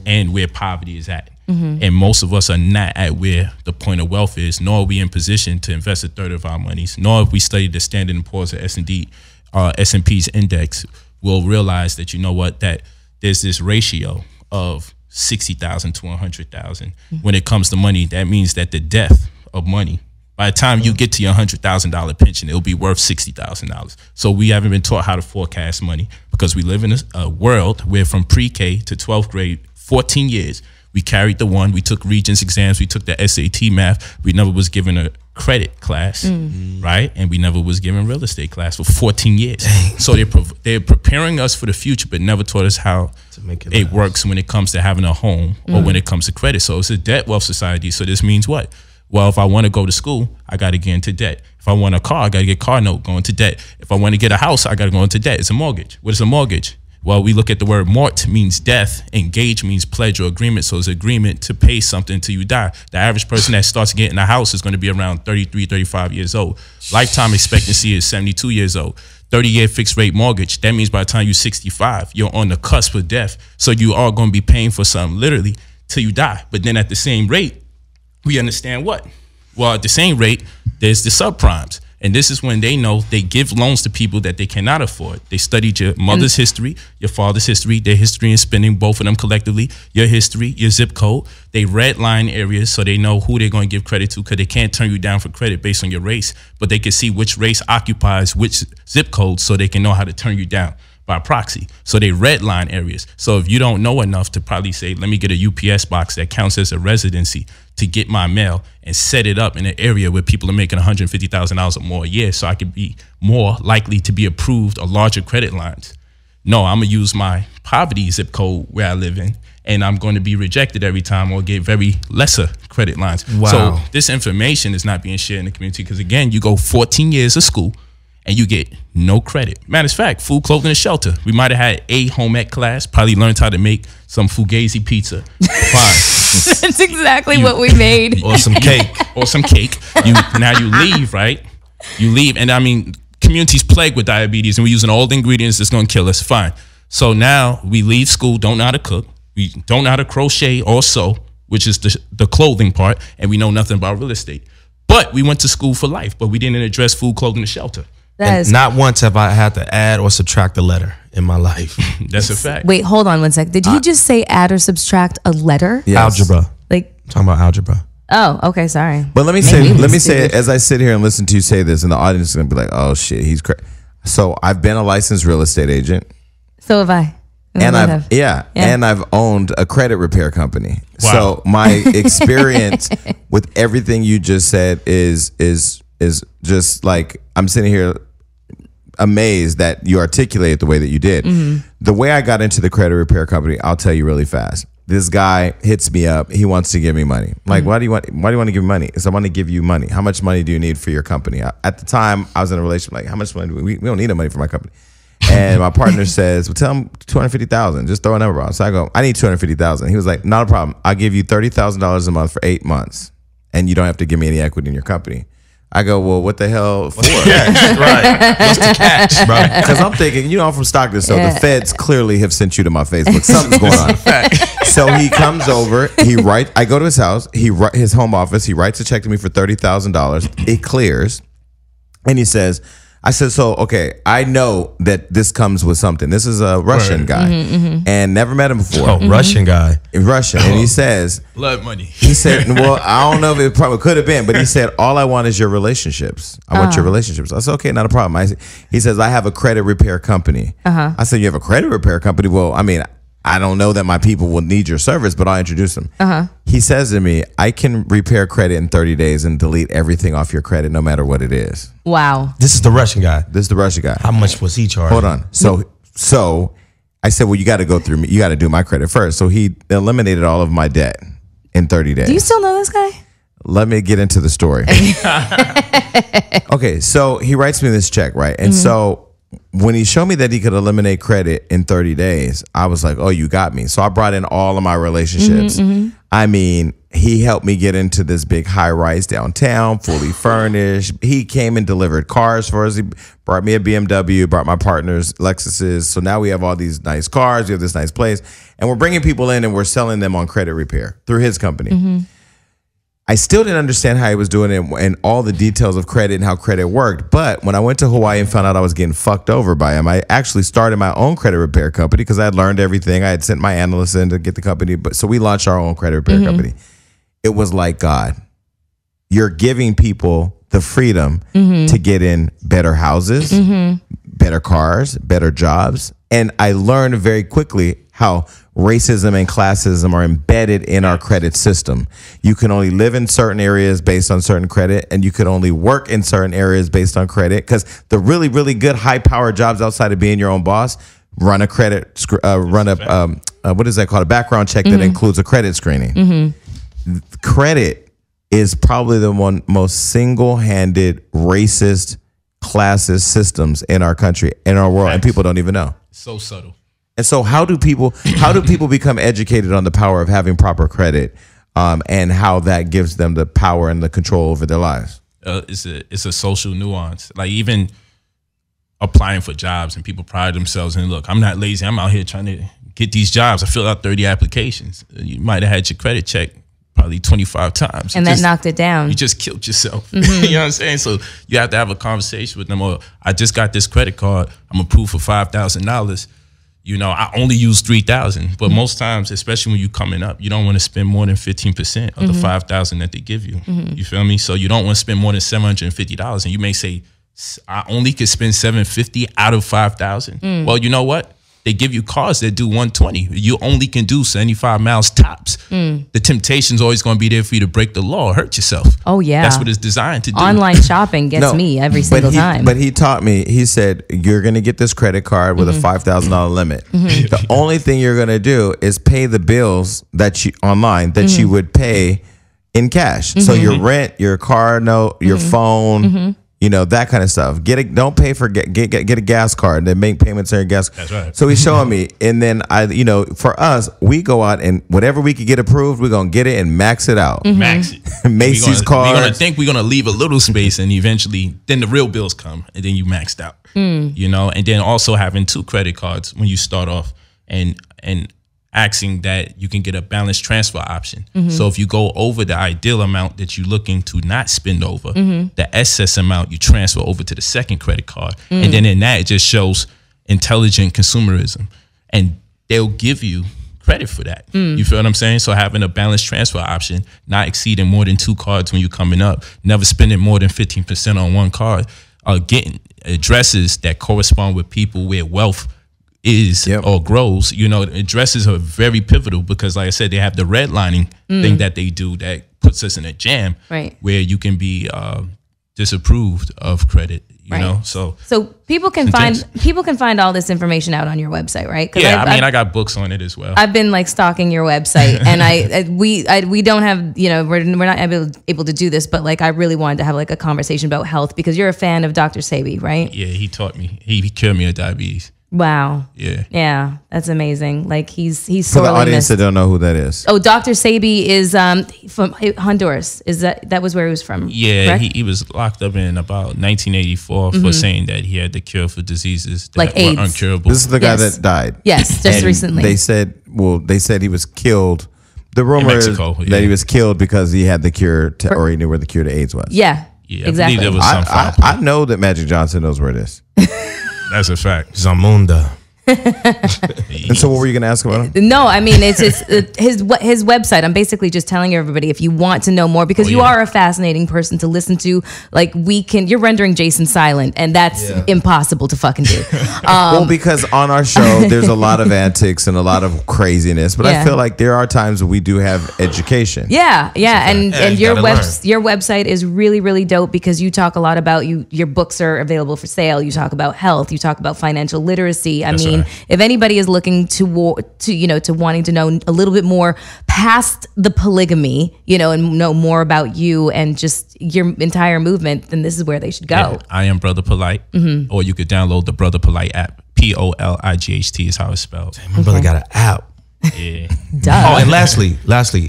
and where poverty is at. And most of us are not at where the point of wealth is, nor are we in position to invest a third of our monies, nor if we study the Standard & Poor's or S&P's index, we'll realize that, you know what, that there's this ratio of 60,000 to 100,000. When it comes to money, that means that the death of money, by the time you get to your $100,000 pension, it'll be worth $60,000. So we haven't been taught how to forecast money, because we live in a world where from pre-K to 12th grade, 14 years, We carried the one. We took Regents exams. We took the SAT math. We never was given a credit class, right? And we never was given real estate class for 14 years. Dang. So they're preparing us for the future, but never taught us how it works when it comes to having a home or when it comes to credit. So it's a debt wealth society. So this means what? Well, if I want to go to school, I got to get into debt. If I want a car, I got to get a car note, go into debt. If I want to get a house, I got to go into debt. It's a mortgage. What is a mortgage? Well, we look at the word mort means death. Engage means pledge or agreement. So it's agreement to pay something until you die. The average person that starts getting a house is going to be around 33, 35 years old. Lifetime expectancy is 72 years old. 30-year fixed rate mortgage. That means by the time you're 65, you're on the cusp of death. So you are going to be paying for something literally till you die. But then at the same rate, we understand what? Well, at the same rate, there's the subprimes. And this is when they know they give loans to people that they cannot afford. They studied your mother's history, your father's history, their history in spending, both of them collectively, your history, your zip code. They redline areas so they know who they're going to give credit to, because they can't turn you down for credit based on your race, but they can see which race occupies which zip code so they can know how to turn you down by proxy. So they redline areas. So if you don't know enough to probably say, let me get a UPS box that counts as a residency to get my mail and set it up in an area where people are making $150,000 or more a year, so I could be more likely to be approved or larger credit lines. No, I'm gonna use my poverty zip code where I live in, and I'm going to be rejected every time or get very lesser credit lines. Wow. So this information is not being shared in the community because, again, you go 14 years of school and you get no credit. Matter of fact, food, clothing, and shelter. We might have had a home ec class, probably learned how to make some fugazi pizza. Fine. That's exactly what we made. Or some cake. Or some cake. Now you leave, right? You leave, and I mean, communities plagued with diabetes, and we're using all the ingredients that's gonna kill us. Fine. So now we leave school, don't know how to cook, we don't know how to crochet or sew, which is the clothing part, and we know nothing about real estate. But we went to school for life, but we didn't address food, clothing, and shelter. And not once have I had to add or subtract a letter in my life. That's a fact. Wait, hold on one sec. Did you just say add or subtract a letter? Yes. Algebra. Like, I'm talking about algebra. oh, okay, sorry. But let me say, as I sit here and listen to you say this, and the audience is gonna be like, "Oh shit, he's crazy." So I've been a licensed real estate agent, So have I. and I've owned a credit repair company. Wow. So my experience with everything you just said is just like, I'm sitting here amazed that you articulate the way that you did. The way I got into the credit repair company, I'll tell you really fast. This guy hits me up. He wants to give me money. I'm like, why do you want to give me money? Because I want to give you money. How much money do you need for your company? At the time, I was in a relationship. Like, how much money do we don't need no money for my company. And my partner says, well, tell him 250,000. Just throw a number out. So I go, I need 250,000. He was like, not a problem. I'll give you $30,000 a month for 8 months, and you don't have to give me any equity in your company. I go, well, what the hell for? Right. What's the catch, bro? Because I'm thinking, I'm from Stockton, so the feds clearly have sent you to my Facebook. Something's going on. So he comes over. I go to his house. His home office. He writes a check to me for $30,000. It clears, and he says, I said, so, okay, I know that this comes with something. This is a Russian guy, and never met him before. Oh, Russian guy. Russian. And he says, blood money. He said, well, I don't know if it probably could have been, but he said, all I want is your relationships. I want your relationships. I said, okay, not a problem. He says, I have a credit repair company. I said, you have a credit repair company? Well, I mean, I don't know that my people will need your service, but I'll introduce them. He says to me, I can repair credit in 30 days and delete everything off your credit, no matter what it is. Wow. This is the Russian guy. This is the Russian guy. How much was he charging? Hold on. So I said, well, you got to go through me. You got to do my credit first. So he eliminated all of my debt in 30 days. Do you still know this guy? Let me get into the story. Okay, so he writes me this check, right? And so when he showed me that he could eliminate credit in 30 days, I was like, oh, you got me. So I brought in all of my relationships. I mean, he helped me get into this big high rise downtown, fully furnished. He came and delivered cars for us. He brought me a BMW, brought my partners Lexuses. So now we have all these nice cars. We have this nice place. And we're bringing people in and we're selling them on credit repair through his company. I still didn't understand how he was doing it and all the details of credit and how credit worked. But when I went to Hawaii and found out I was getting fucked over by him, I actually started my own credit repair company because I had learned everything. I had sent my analysts in to get the company. So we launched our own credit repair company. It was like God. You're giving people the freedom to get in better houses, better cars, better jobs. And I learned very quickly how racism and classism are embedded in our credit system. You can only live in certain areas based on certain credit, and you can only work in certain areas based on credit, because the really, really good high-powered jobs outside of being your own boss run a credit, what is that called? A background check that includes a credit screening. Credit is probably the one most single-handed racist, classist systems in our country, in our world, and people don't even know. So subtle. And so how do people become educated on the power of having proper credit, and how that gives them the power and the control over their lives? It's a social nuance. Like even applying for jobs, and people pride themselves in, look, I'm not lazy. I'm out here trying to get these jobs. I filled out 30 applications. You might have had your credit checked probably 25 times. And that knocked it down. You just killed yourself. You know what I'm saying? So you have to have a conversation with them. Or I just got this credit card. I'm approved for $5,000. You know, I only use $3,000. But most times, especially when you're coming up, you don't want to spend more than 15% of the $5,000 that they give you. You feel me? So you don't want to spend more than $750. And you may say, I only could spend $750 out of $5,000. Well, you know what? They give you cars that do 120. You only can do 75 miles tops. The temptation's always going to be there for you to break the law, hurt yourself. Oh, yeah. That's what it's designed to do. Online shopping gets me every single time. But he taught me, he said, you're going to get this credit card with a $5,000 limit. The only thing you're going to do is pay the bills that you online that you would pay in cash. So your rent, your car note, your phone, you know, that kind of stuff. Don't pay for get a gas card. Then make payments on your gas. That's right. So he's showing me, and then for us, we go out and whatever we could get approved, we're gonna get it and max it out. Max it. Macy's cards. We're gonna think we're gonna leave a little space, and eventually, then the real bills come, and then you maxed out. You know, and then also having 2 credit cards when you start off, and asking that you can get a balance transfer option. So if you go over the ideal amount that you're looking to not spend over, the excess amount you transfer over to the second credit card. And then in that, it just shows intelligent consumerism. And they'll give you credit for that. You feel what I'm saying? So having a balance transfer option, not exceeding more than 2 cards when you're coming up, never spending more than 15% on one card, getting addresses that correspond with people where wealth is or grows. You know, addresses are very pivotal because, like I said, they have the redlining thing that they do that puts us in a jam where you can be disapproved of credit. You know, so people can find all this information out on your website, right? Yeah, I got books on it as well. I've been like stalking your website, and we don't have, you know, we're not able to do this, but like I really wanted to have like a conversation about health because you're a fan of Dr. Sebi, right? Yeah, he taught me. He cured me of diabetes. Wow. Yeah, that's amazing. Like he's for the audience that don't know who that is. Oh, Dr. Sebi is from Honduras. Is that was where he was from? Yeah, he was locked up in about 1984 for saying that he had the cure for diseases that like were AIDS. Uncurable. This is the guy that died. Yes, just recently. They said he was killed. The rumor is that he was killed because he had the cure to, or he knew where the cure to AIDS was. Yeah, exactly. I believe there was some I know that Magic Johnson knows where it is. That's a fact. Zamunda. And so what were you going to ask about him? No, I mean, it's his website. I'm basically just telling everybody if you want to know more, because you are a fascinating person to listen to. Like you're rendering Jason silent, and that's impossible to fucking do. Well, because on our show, there's a lot of antics and a lot of craziness, but I feel like there are times when we do have education. Yeah. And your website is really, really dope because you talk a lot about your books are available for sale. You talk about health. You talk about financial literacy. I mean, if anybody is looking to wanting to know a little bit more past the polygamy, you know, and know more about you and just your entire movement, then this is where they should go. Yeah, I am Brother Polight, or you could download the Brother Polight app. Polight is how it's spelled. My brother got an app. Yeah. Oh, and lastly,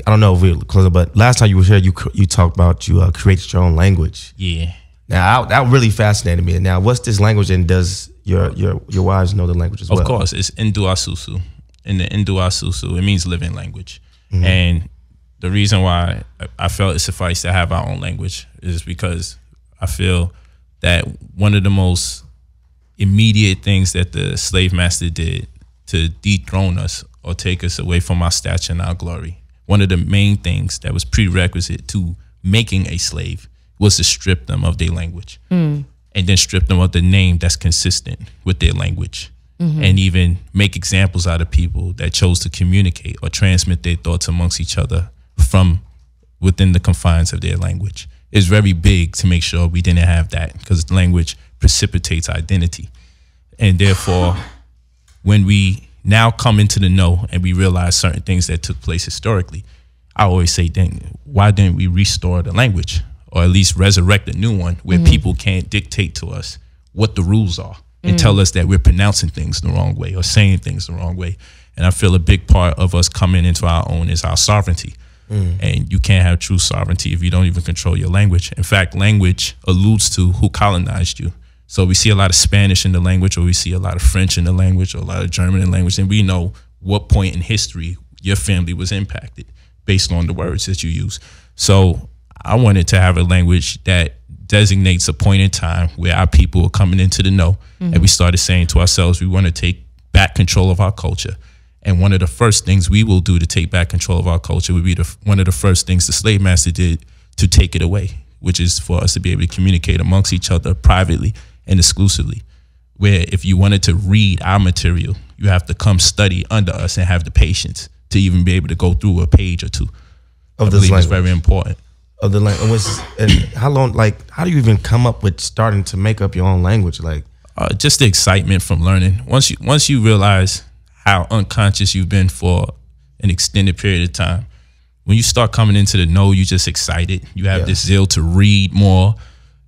I don't know if we're close, but last time you were here, you talked about you created your own language. Yeah. Now that really fascinated me. Now, what's this language, and does your wives know the language as well? Of course, it's Nduasusu. In the Nduasusu, it means living language. And the reason why I felt it sufficed to have our own language is because I feel that one of the most immediate things that the slave master did to dethrone us or take us away from our stature and our glory, one of the main things that was prerequisite to making a slave was to strip them of their language and then strip them of the name that's consistent with their language. and even make examples out of people that chose to communicate or transmit their thoughts amongst each other from within the confines of their language. It's very big to make sure we didn't have that, because language precipitates identity. And therefore, when we now come into the know and we realize certain things that took place historically, I always say, dang, why didn't we restore the language, or at least resurrect a new one where people can't dictate to us what the rules are and tell us that we're pronouncing things the wrong way or saying things the wrong way. And I feel a big part of us coming into our own is our sovereignty. And you can't have true sovereignty if you don't even control your language. In fact, language alludes to who colonized you. So we see a lot of Spanish in the language, or we see a lot of French in the language, or a lot of German in the language, and we know what point in history your family was impacted based on the words that you use. So I wanted to have a language that designates a point in time where our people are coming into the know, and we started saying to ourselves, we want to take back control of our culture. And one of the first things we will do to take back control of our culture would be one of the first things the slave master did to take it away, which is for us to be able to communicate amongst each other privately and exclusively. Where if you wanted to read our material, you have to come study under us and have the patience to even be able to go through a page or two. Of I this believe it's language. very important. Of the language. And how long, like, how do you even come up with starting to make up your own language? Like, Just the excitement from learning. Once you realize how unconscious you've been for an extended period of time, when you start coming into the know, you're just excited. You have this zeal to read more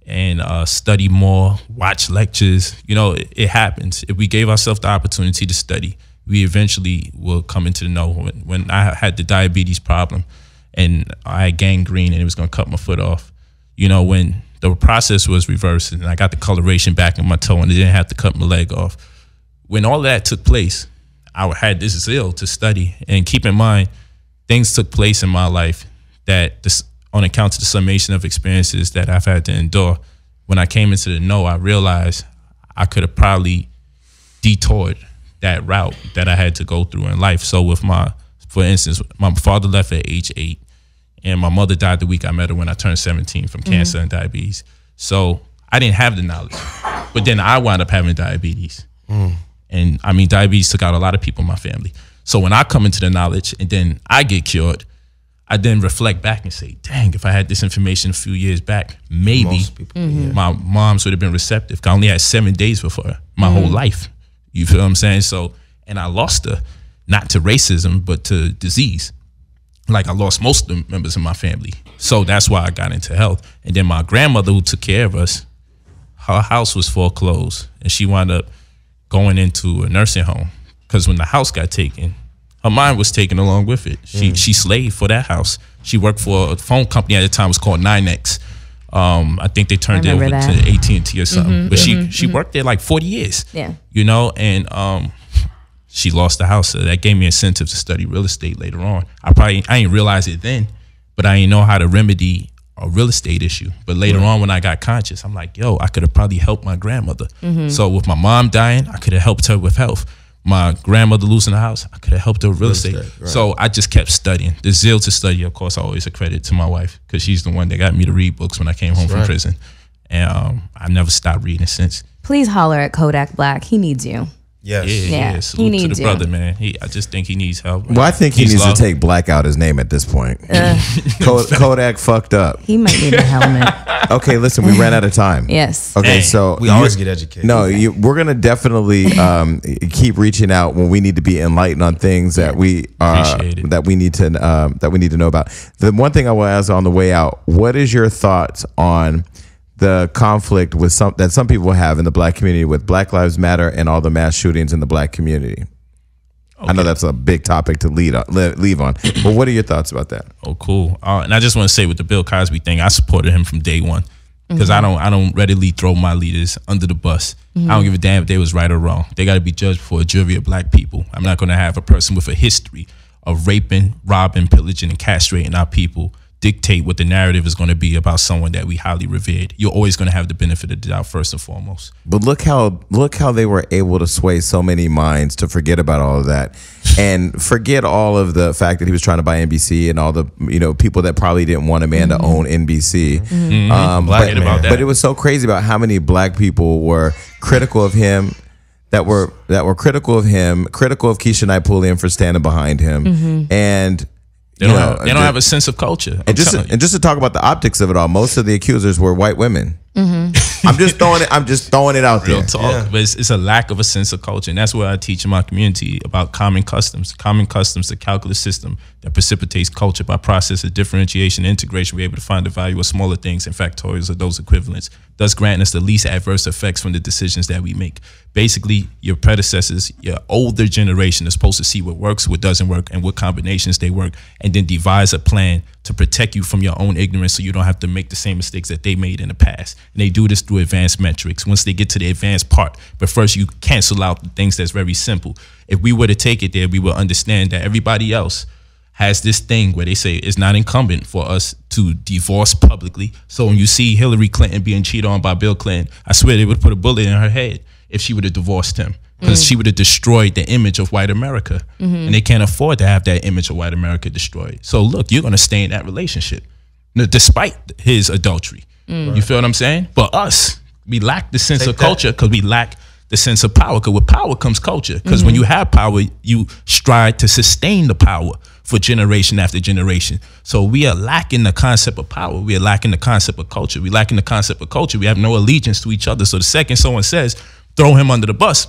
and study more, watch lectures. You know, it happens. If we gave ourselves the opportunity to study, we eventually will come into the know. When I had the diabetes problem and I had gangrene and it was going to cut my foot off, you know, when the process was reversed and I got the coloration back in my toe and I didn't have to cut my leg off, when all that took place, I had this zeal to study. And keep in mind, things took place in my life that on account of the summation of experiences that I've had to endure. When I came into the know, I realized I could have probably detoured that route that I had to go through in life. So for instance, my father left at age 8 and my mother died the week I met her when I turned 17 from cancer and diabetes. So I didn't have the knowledge, but then I wound up having diabetes. And I mean, diabetes took out a lot of people in my family. So when I come into the knowledge and then I get cured, I then reflect back and say, dang, if I had this information a few years back, maybe my moms would have been receptive. I only had 7 days with her my whole life. You feel what I'm saying? So, and I lost her, not to racism, but to disease. Like I lost most of the members of my family. So that's why I got into health. And then my grandmother, who took care of us, her house was foreclosed and she wound up going into a nursing home because when the house got taken, her mind was taken along with it. She slaved for that house. She worked for a phone company at the time. It was called 9X. I think they turned it over to AT&T or something. But she worked there like 40 years. Yeah. You know, and she lost the house. So that gave me incentive to study real estate later on. I didn't realize it then, but I didn't know how to remedy a real estate issue. But later on when I got conscious, I'm like, yo, I could have probably helped my grandmother. So with my mom dying, I could have helped her with health. My grandmother losing the house, I could have helped her with real estate. Right. So I just kept studying. The zeal to study, of course, I always accredit to my wife because she's the one that got me to read books when I came home from prison. And I never stopped reading since. Please holler at Kodak Black. He needs you. Yes. Yeah. Salute he needs to the brother, man. I just think he needs help. Well, I think he needs to take Black out his name at this point. Kodak fucked up. He might need a helmet. Okay, listen, we ran out of time. Yes. Okay, so we always get educated. No, we're gonna definitely keep reaching out when we need to be enlightened on things that we need to know about. The one thing I will ask on the way out: what is your thoughts on the conflict with that some people have in the Black community with Black Lives Matter and all the mass shootings in the Black community? Okay. I know that's a big topic to leave on, but what are your thoughts about that? Oh, cool. And I just want to say with the Bill Cosby thing, I supported him from day one because I don't readily throw my leaders under the bus. I don't give a damn if they was right or wrong. They got to be judged before a jury of Black people. I'm not going to have a person with a history of raping, robbing, pillaging, and castrating our people dictate what the narrative is going to be about someone that we highly revered. You're always going to have the benefit of the doubt first and foremost. But look how they were able to sway so many minds to forget about all of that and forget all of the fact that he was trying to buy NBC and all the people that probably didn't want a man to own NBC. But it was so crazy about how many Black people were critical of him, that were critical of him, critical of Keisha Knight Pulliam for standing behind him, and they don't have a sense of culture. And just to talk about the optics of it all, most of the accusers were white women. I'm just throwing it out Real there. talk, but it's a lack of a sense of culture, and that's what I teach in my community about common customs. Common customs, the calculus system that precipitates culture by process of differentiation and integration. We're able to find the value of smaller things and factorials of those equivalents, thus granting us the least adverse effects from the decisions that we make. Basically, your predecessors, your older generation is supposed to see what works, what doesn't work, and what combinations they work, and then devise a plan to protect you from your own ignorance so you don't have to make the same mistakes that they made in the past. And they do this through advanced metrics once they get to the advanced part. But first, you cancel out the things that's very simple. If we were to take it there, we will understand that everybody else has this thing where they say it's not incumbent for us to divorce publicly. So when you see Hillary Clinton being cheated on by Bill Clinton, I swear they would put a bullet in her head if she would have divorced him, because she would have destroyed the image of white America. And they can't afford to have that image of white America destroyed. So look, you're going to stay in that relationship despite his adultery. You feel what I'm saying? But us, we lack the sense of culture because we lack the sense of power. Because with power comes culture. Because when you have power, you strive to sustain the power for generation after generation. So we are lacking the concept of power. We are lacking the concept of culture. We lacking the concept of culture. We have no allegiance to each other. So the second someone says, throw him under the bus,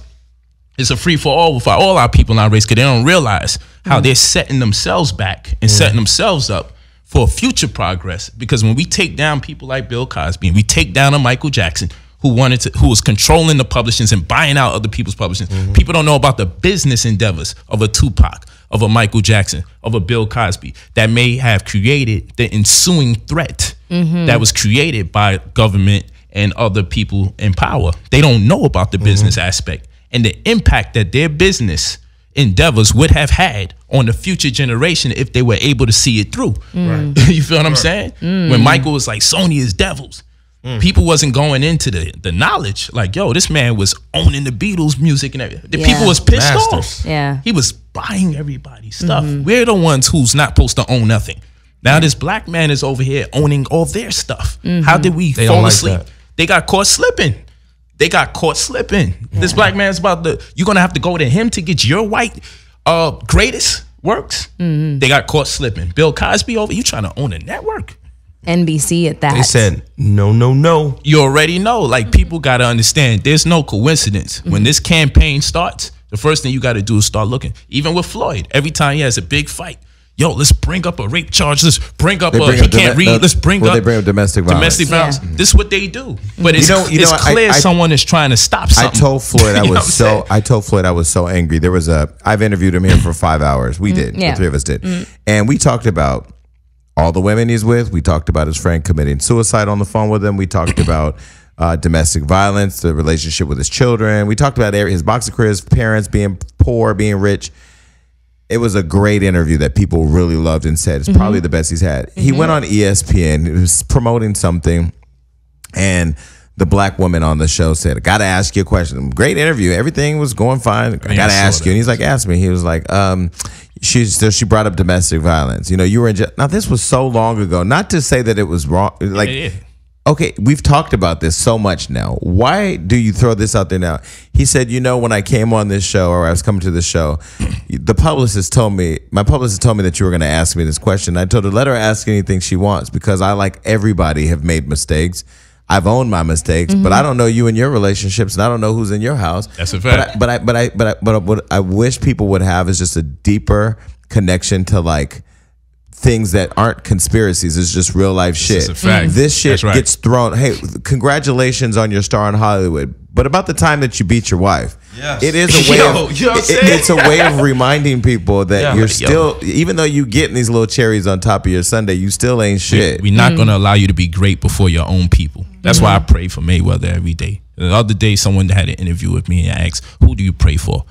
it's a free for all with all our people in our race, because they don't realize how they're setting themselves back and setting themselves up for future progress. Because when we take down people like Bill Cosby and we take down a Michael Jackson who was controlling the publishings and buying out other people's publishings, people don't know about the business endeavors of a Tupac, of a Michael Jackson, of a Bill Cosby that may have created the ensuing threat that was created by government and other people in power. They don't know about the business aspect and the impact that their business endeavors would have had on the future generation if they were able to see it through. You feel what I'm saying? When Michael was like, Sony is devils, people wasn't going into the knowledge. Like, yo, this man was owning the Beatles music and everything. The people was pissed off. He was buying everybody's stuff. We're the ones who's not supposed to own nothing. Now this black man is over here owning all their stuff. How did we fall asleep? They got caught slipping. This black man's you're gonna have to go to him to get your white greatest works. They got caught slipping. Bill Cosby over, you trying to own a network? NBC at that. They said, no. You already know. Like, people gotta understand, there's no coincidence. When this campaign starts, the first thing you gotta do is start looking. Even with Floyd, every time he has a big fight, yo, let's bring up a rape charge. Let's bring up he can't read. Let's bring up domestic violence. This is what they do. But it's clear someone is trying to stop something. I told Floyd I was so angry. I've interviewed him here for 5 hours. We did. The three of us did. And we talked about all the women he's with. We talked about his friend committing suicide on the phone with him. We talked about domestic violence, the relationship with his children. We talked about his boxing career, his parents being poor, being rich. It was a great interview that people really loved and said it's probably the best he's had. He went on ESPN, he was promoting something, and the black woman on the show said, I gotta ask you a question. Great interview. Everything was going fine. I gotta ask you. And he's like, ask me. He was like, she brought up domestic violence. You know, you were in jail. Now, this was so long ago. Not to say that it was wrong. Like, okay, we've talked about this so much now. Why do you throw this out there now? He said, you know, when I came on this show, or I was coming to the show, my publicist told me that you were going to ask me this question. I told her, let her ask anything she wants, because I, like everybody, have made mistakes. I've owned my mistakes, but I don't know you and your relationships, and I don't know who's in your house. That's a fact. But what I wish people would have is just a deeper connection to, like, things that aren't conspiracies. It's just real life shit. It's a fact. This shit gets thrown. Hey, congratulations on your star in Hollywood. But about the time that you beat your wife, it is a way it's a way of reminding people that you're still, even though you getting these little cherries on top of your sundae, you still ain't shit. We're not gonna allow you to be great before your own people. That's why I pray for Mayweather every day. The other day, someone had an interview with me and asked, "Who do you pray for,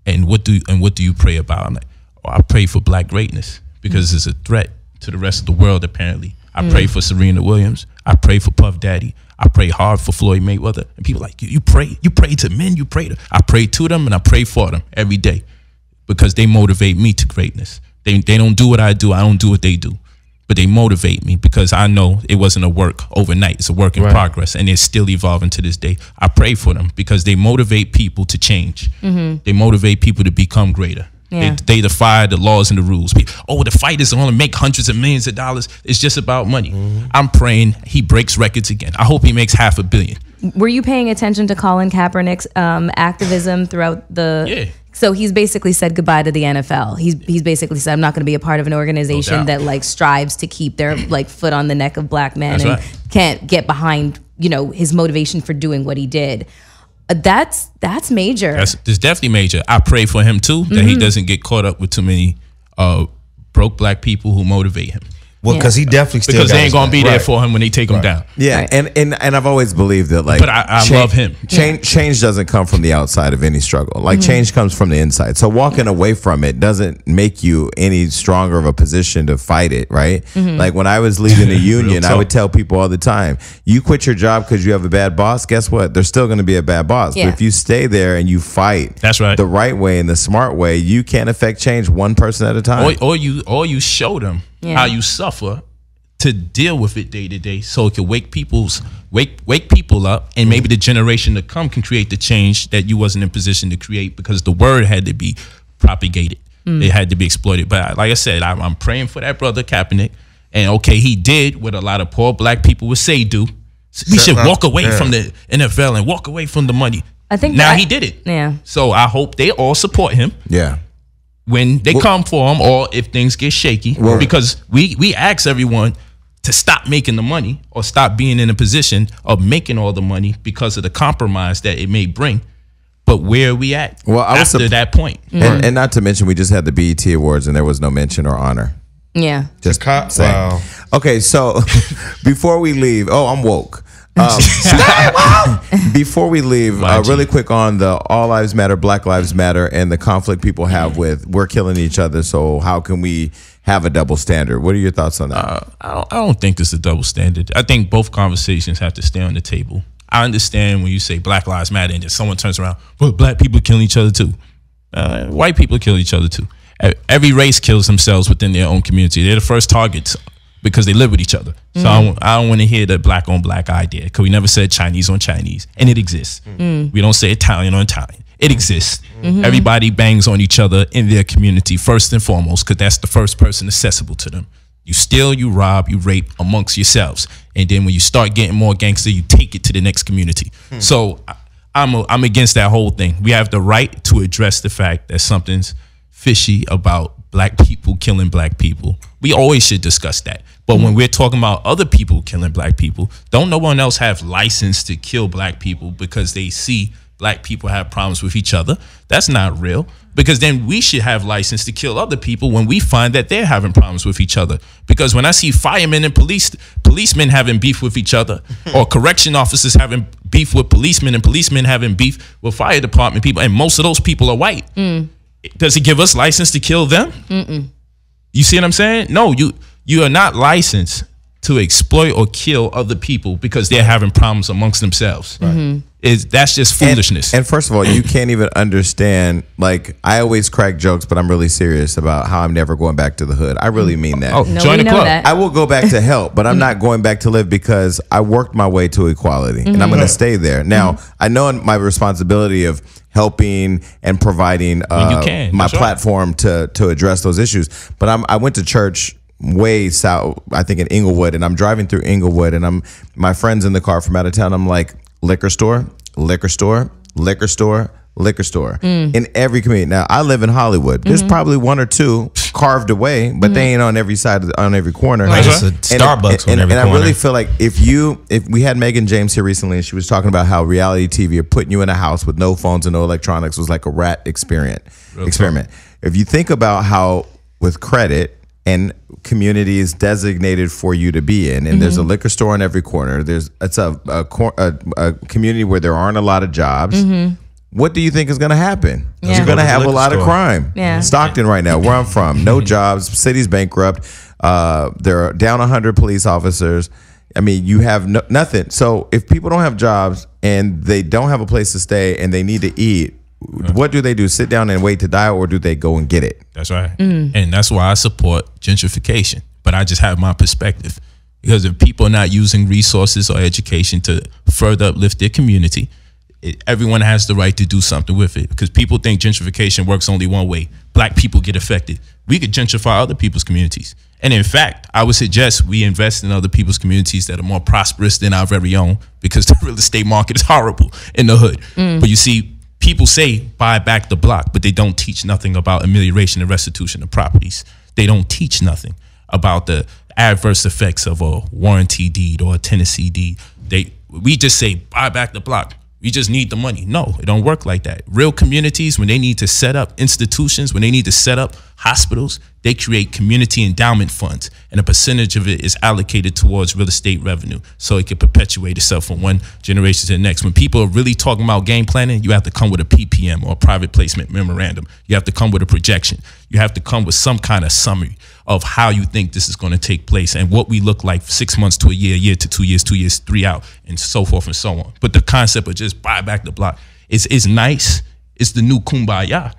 and what do you pray about?" I'm like, I pray for black greatness, because it's a threat to the rest of the world, apparently. I pray for Serena Williams. I pray for Puff Daddy. I pray hard for Floyd Mayweather. And people are like, you pray to men, I pray to them, and I pray for them every day, because they motivate me to greatness. They don't do what I do. I don't do what they do. but they motivate me because I know it wasn't a work overnight. It's a work in progress, and it's still evolving to this day. I pray for them because they motivate people to change. They motivate people to become greater. Yeah. They defy the laws and the rules. Oh, the fighters are going to make hundreds of millions of dollars. It's just about money. I'm praying he breaks records again. I hope he makes $500 million. Were you paying attention to Colin Kaepernick's activism throughout the? Yeah. So he's basically said goodbye to the NFL. He's basically said, I'm not going to be a part of an organization that like strives to keep their like foot on the neck of black men and can't get behind, you know, his motivation for doing what he did. That's major. That's definitely major. I pray for him too, that he doesn't get caught up with too many broke black people who motivate him. Well, because he definitely still because got they ain't gonna be there right. for him when they take him down. Yeah, Right. and I've always believed that, like, But I love him. Change doesn't come from the outside of any struggle. Like, change comes from the inside. So walking away from it doesn't make you any stronger of a position to fight it, right? Like when I was leading the union, I would tell people all the time, you quit your job because you have a bad boss, guess what? There's still going to be a bad boss. Yeah. But if you stay there and you fight That's right. the right way and the smart way, you can affect change one person at a time. Or you show them how you suffer to deal with it day to day, so it can wake people up, and maybe the generation to come can create the change that you wasn't in position to create because the word had to be propagated. It had to be exploited. But like I said, I'm praying for that brother Kaepernick, and okay, he did what a lot of poor black people would say do. We should walk away from the NFL and walk away from the money. I think now he did it. Yeah. So I hope they all support him Yeah. when they come for him, or if things get shaky, because we ask everyone to stop making the money or stop being in a position of making all the money because of the compromise that it may bring. But where are we at after that point? And not to mention, we just had the BET Awards and there was no mention or honor. Yeah. Just saying. Wow. Okay, so before we leave, I'm woke. Before we leave, really quick on the All Lives Matter, Black Lives Matter, and the conflict people have with we're killing each other. So how can we have a double standard? What are your thoughts on that? I don't think this is a double standard. I think both conversations have to stay on the table. I understand when you say Black Lives Matter and then someone turns around, well, black people are killing each other too. White people kill each other too. Every race kills themselves within their own community. They're the first targets because they live with each other. So I don't want to hear the black on black idea, because we never said Chinese on Chinese, and it exists. We don't say Italian on Italian. It exists. Everybody bangs on each other in their community first and foremost, because that's the first person accessible to them. You steal, you rob, you rape amongst yourselves, and then when you start getting more gangster, you take it to the next community. So I'm against that whole thing. We have the right to address the fact that something's fishy about black people killing black people. We always should discuss that. But when we're talking about other people killing black people, don't no one else have license to kill black people because they see black people have problems with each other? That's not real. Because then we should have license to kill other people when we find that they're having problems with each other. Because when I see firemen and policemen having beef with each other, or correction officers having beef with policemen and policemen having beef with fire department people, and most of those people are white, does it give us license to kill them? You see what I'm saying? No, you are not licensed to exploit or kill other people because they're having problems amongst themselves. That's just foolishness. And first of all, you can't even understand, like, I always crack jokes, but I'm really serious about how I'm never going back to the hood. I really mean that. Oh, No, join we the know club. that. I will go back to help, but I'm not going back to live because I worked my way to equality and I'm going to stay there. Now, I know my responsibility of helping and providing you can. my That's right. platform to address those issues. But I went to church way south, I think in Inglewood, and I'm driving through Inglewood, and my friend's in the car from out of town. I'm like, liquor store, liquor store, liquor store, liquor store in every community. Now I live in Hollywood. There's probably one or two carved away, but they ain't on every side, on every corner. Like That's it's a right. Starbucks on every And corner. I really feel like if we had Megan James here recently, and she was talking about how reality TV or putting you in a house with no phones and no electronics was like a rat experiment. If you think about how with credit and communities designated for you to be in, and there's a liquor store on every corner. It's a community where there aren't a lot of jobs. What do you think is going to happen? Yeah. You're going to have a Liquor lot of store. crime. Yeah. Stockton right now, where I'm from, no jobs, city's bankrupt. There are down 100 police officers. I mean, you have nothing. So if people don't have jobs and they don't have a place to stay and they need to eat, what do? Sit down and wait to die, or do they go and get it? That's right. And that's why I support gentrification. but I just have my perspective. Because if people are not using resources or education to further uplift their community, everyone has the right to do something with it. Because people think gentrification works only one way. Black people get affected. We could gentrify other people's communities. And in fact, I would suggest we invest in other people's communities that are more prosperous than our very own, because the real estate market is horrible in the hood. But you see, people say buy back the block, but they don't teach nothing about amelioration and restitution of properties. They don't teach nothing about the adverse effects of a warranty deed or a tenancy deed. We just say buy back the block. We just need the money. No, it don't work like that. Real communities, when they need to set up institutions, when they need to set up hospitals, they create community endowment funds, and a percentage of it is allocated towards real estate revenue so it can perpetuate itself from one generation to the next. When people are really talking about game planning, you have to come with a PPM or a private placement memorandum. You have to come with a projection. You have to come with some kind of summary of how you think this is going to take place and what we look like 6 months to a year to 2 years, 2 years, 3 out, and so forth and so on. But the concept of just buy back the block is nice. It's the new kumbaya.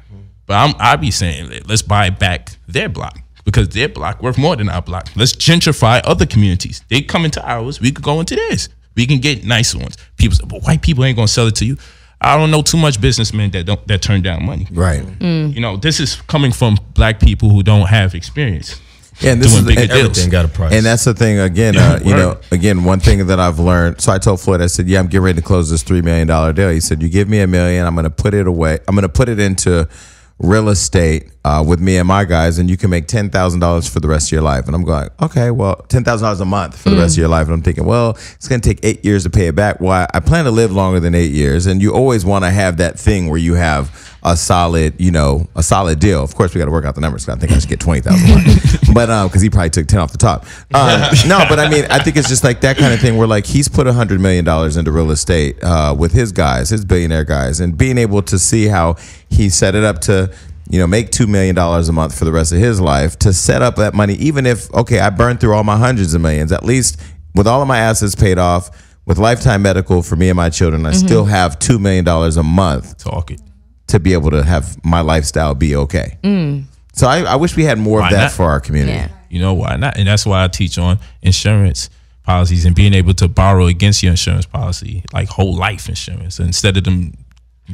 But I be saying, let's buy back their block, because their block worth more than our block. Let's gentrify other communities. They come into ours, we could go into theirs. We can get nicer ones. People say, but white people ain't gonna sell it to you. I don't know too much businessmen that turn down money. Right. You know, this is coming from black people who don't have experience. Yeah, and this is everything got a price. And that's the thing again. You know, again, one thing that I've learned. So I told Floyd, I said, "Yeah, I'm getting ready to close this $3 million deal." He said, "You give me $1 million, I'm going to put it away. I'm going to put it into real estate with me and my guys, and you can make $10,000 for the rest of your life." And I'm going, okay, well, $10,000 a month for the rest of your life. And I'm thinking, well, it's going to take 8 years to pay it back. Well, I plan to live longer than 8 years, and you always want to have that thing where you have a solid, you know, a solid deal. Of course, we got to work out the numbers. I think I should get 20,000, but because he probably took 10 off the top. No, but I mean, I think it's just like that kind of thing where like he's put $100 million into real estate with his guys, his billionaire guys, and being able to see how he set it up to, you know, make $2 million a month for the rest of his life, to set up that money, even if, okay, I burned through all my hundreds of millions, at least with all of my assets paid off, with lifetime medical for me and my children, I still have $2 million a month. Talk it. To be able to have my lifestyle be okay. So I wish we had more of that for our community. Yeah. You know, why not? And that's why I teach on insurance policies and being able to borrow against your insurance policy, like whole life insurance, instead of them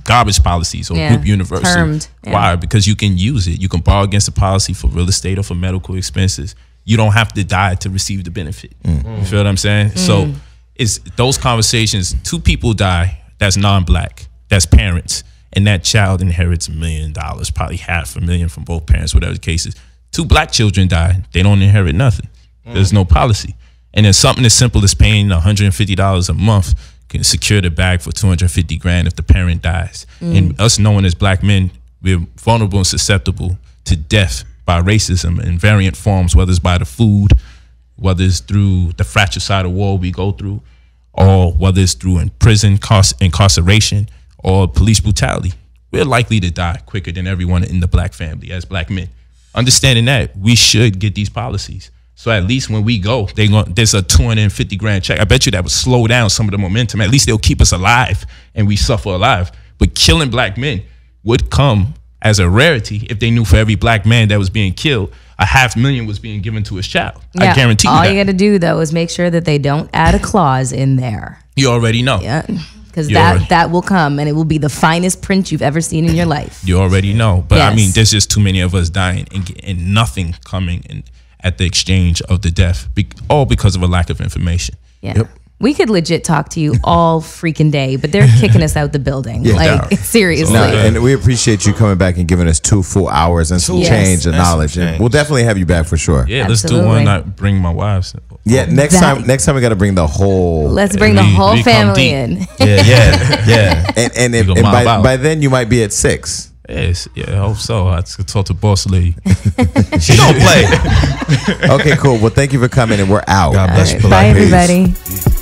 garbage policies or group universal. Termed. Yeah. Why? Because you can use it. You can borrow against a policy for real estate or for medical expenses. You don't have to die to receive the benefit. You feel what I'm saying? So it's those conversations. 2 people die, that's non-black, that's parents, and that child inherits $1 million, probably $500,000 from both parents, whatever the case is. 2 black children die, they don't inherit nothing. There's no policy. And then something as simple as paying $150 a month can secure the bag for $250,000 if the parent dies. And us knowing as black men, we're vulnerable and susceptible to death by racism in variant forms, whether it's by the food, whether it's through the fratricidal war we go through, or whether it's through incarceration or police brutality. We're likely to die quicker than everyone in the black family as black men. Understanding that, we should get these policies. So at least when we go, there's a $250,000 check. I bet you that would slow down some of the momentum. At least they'll keep us alive and we suffer alive. But killing black men would come as a rarity if they knew for every black man that was being killed, $500,000 was being given to his child. Yeah. I guarantee you that. All you got to do, though, is make sure that they don't add a clause in there. You already know. Yeah. Because that will come, and it will be the finest print you've ever seen in your life. You already know. But Yes. I mean, there's just too many of us dying and nothing coming at the exchange of the death, all because of a lack of information. Yeah. We could legit talk to you all freaking day, but they're kicking us out the building. Like, seriously. No, and we appreciate you coming back and giving us 2 full hours and some change and knowledge. And we'll definitely have you back for sure. Yeah, Absolutely. let's do one. I bring my wives. Yeah, next time we got to bring the whole. Let's bring the whole we come family deep. in. Yeah. And We go mob out. by then you might be at 6. Yes, yeah, I hope so. I could talk to boss lady. She don't play. Okay, cool. Well, thank you for coming, and we're out. God bless you. Bye, Peace. everybody.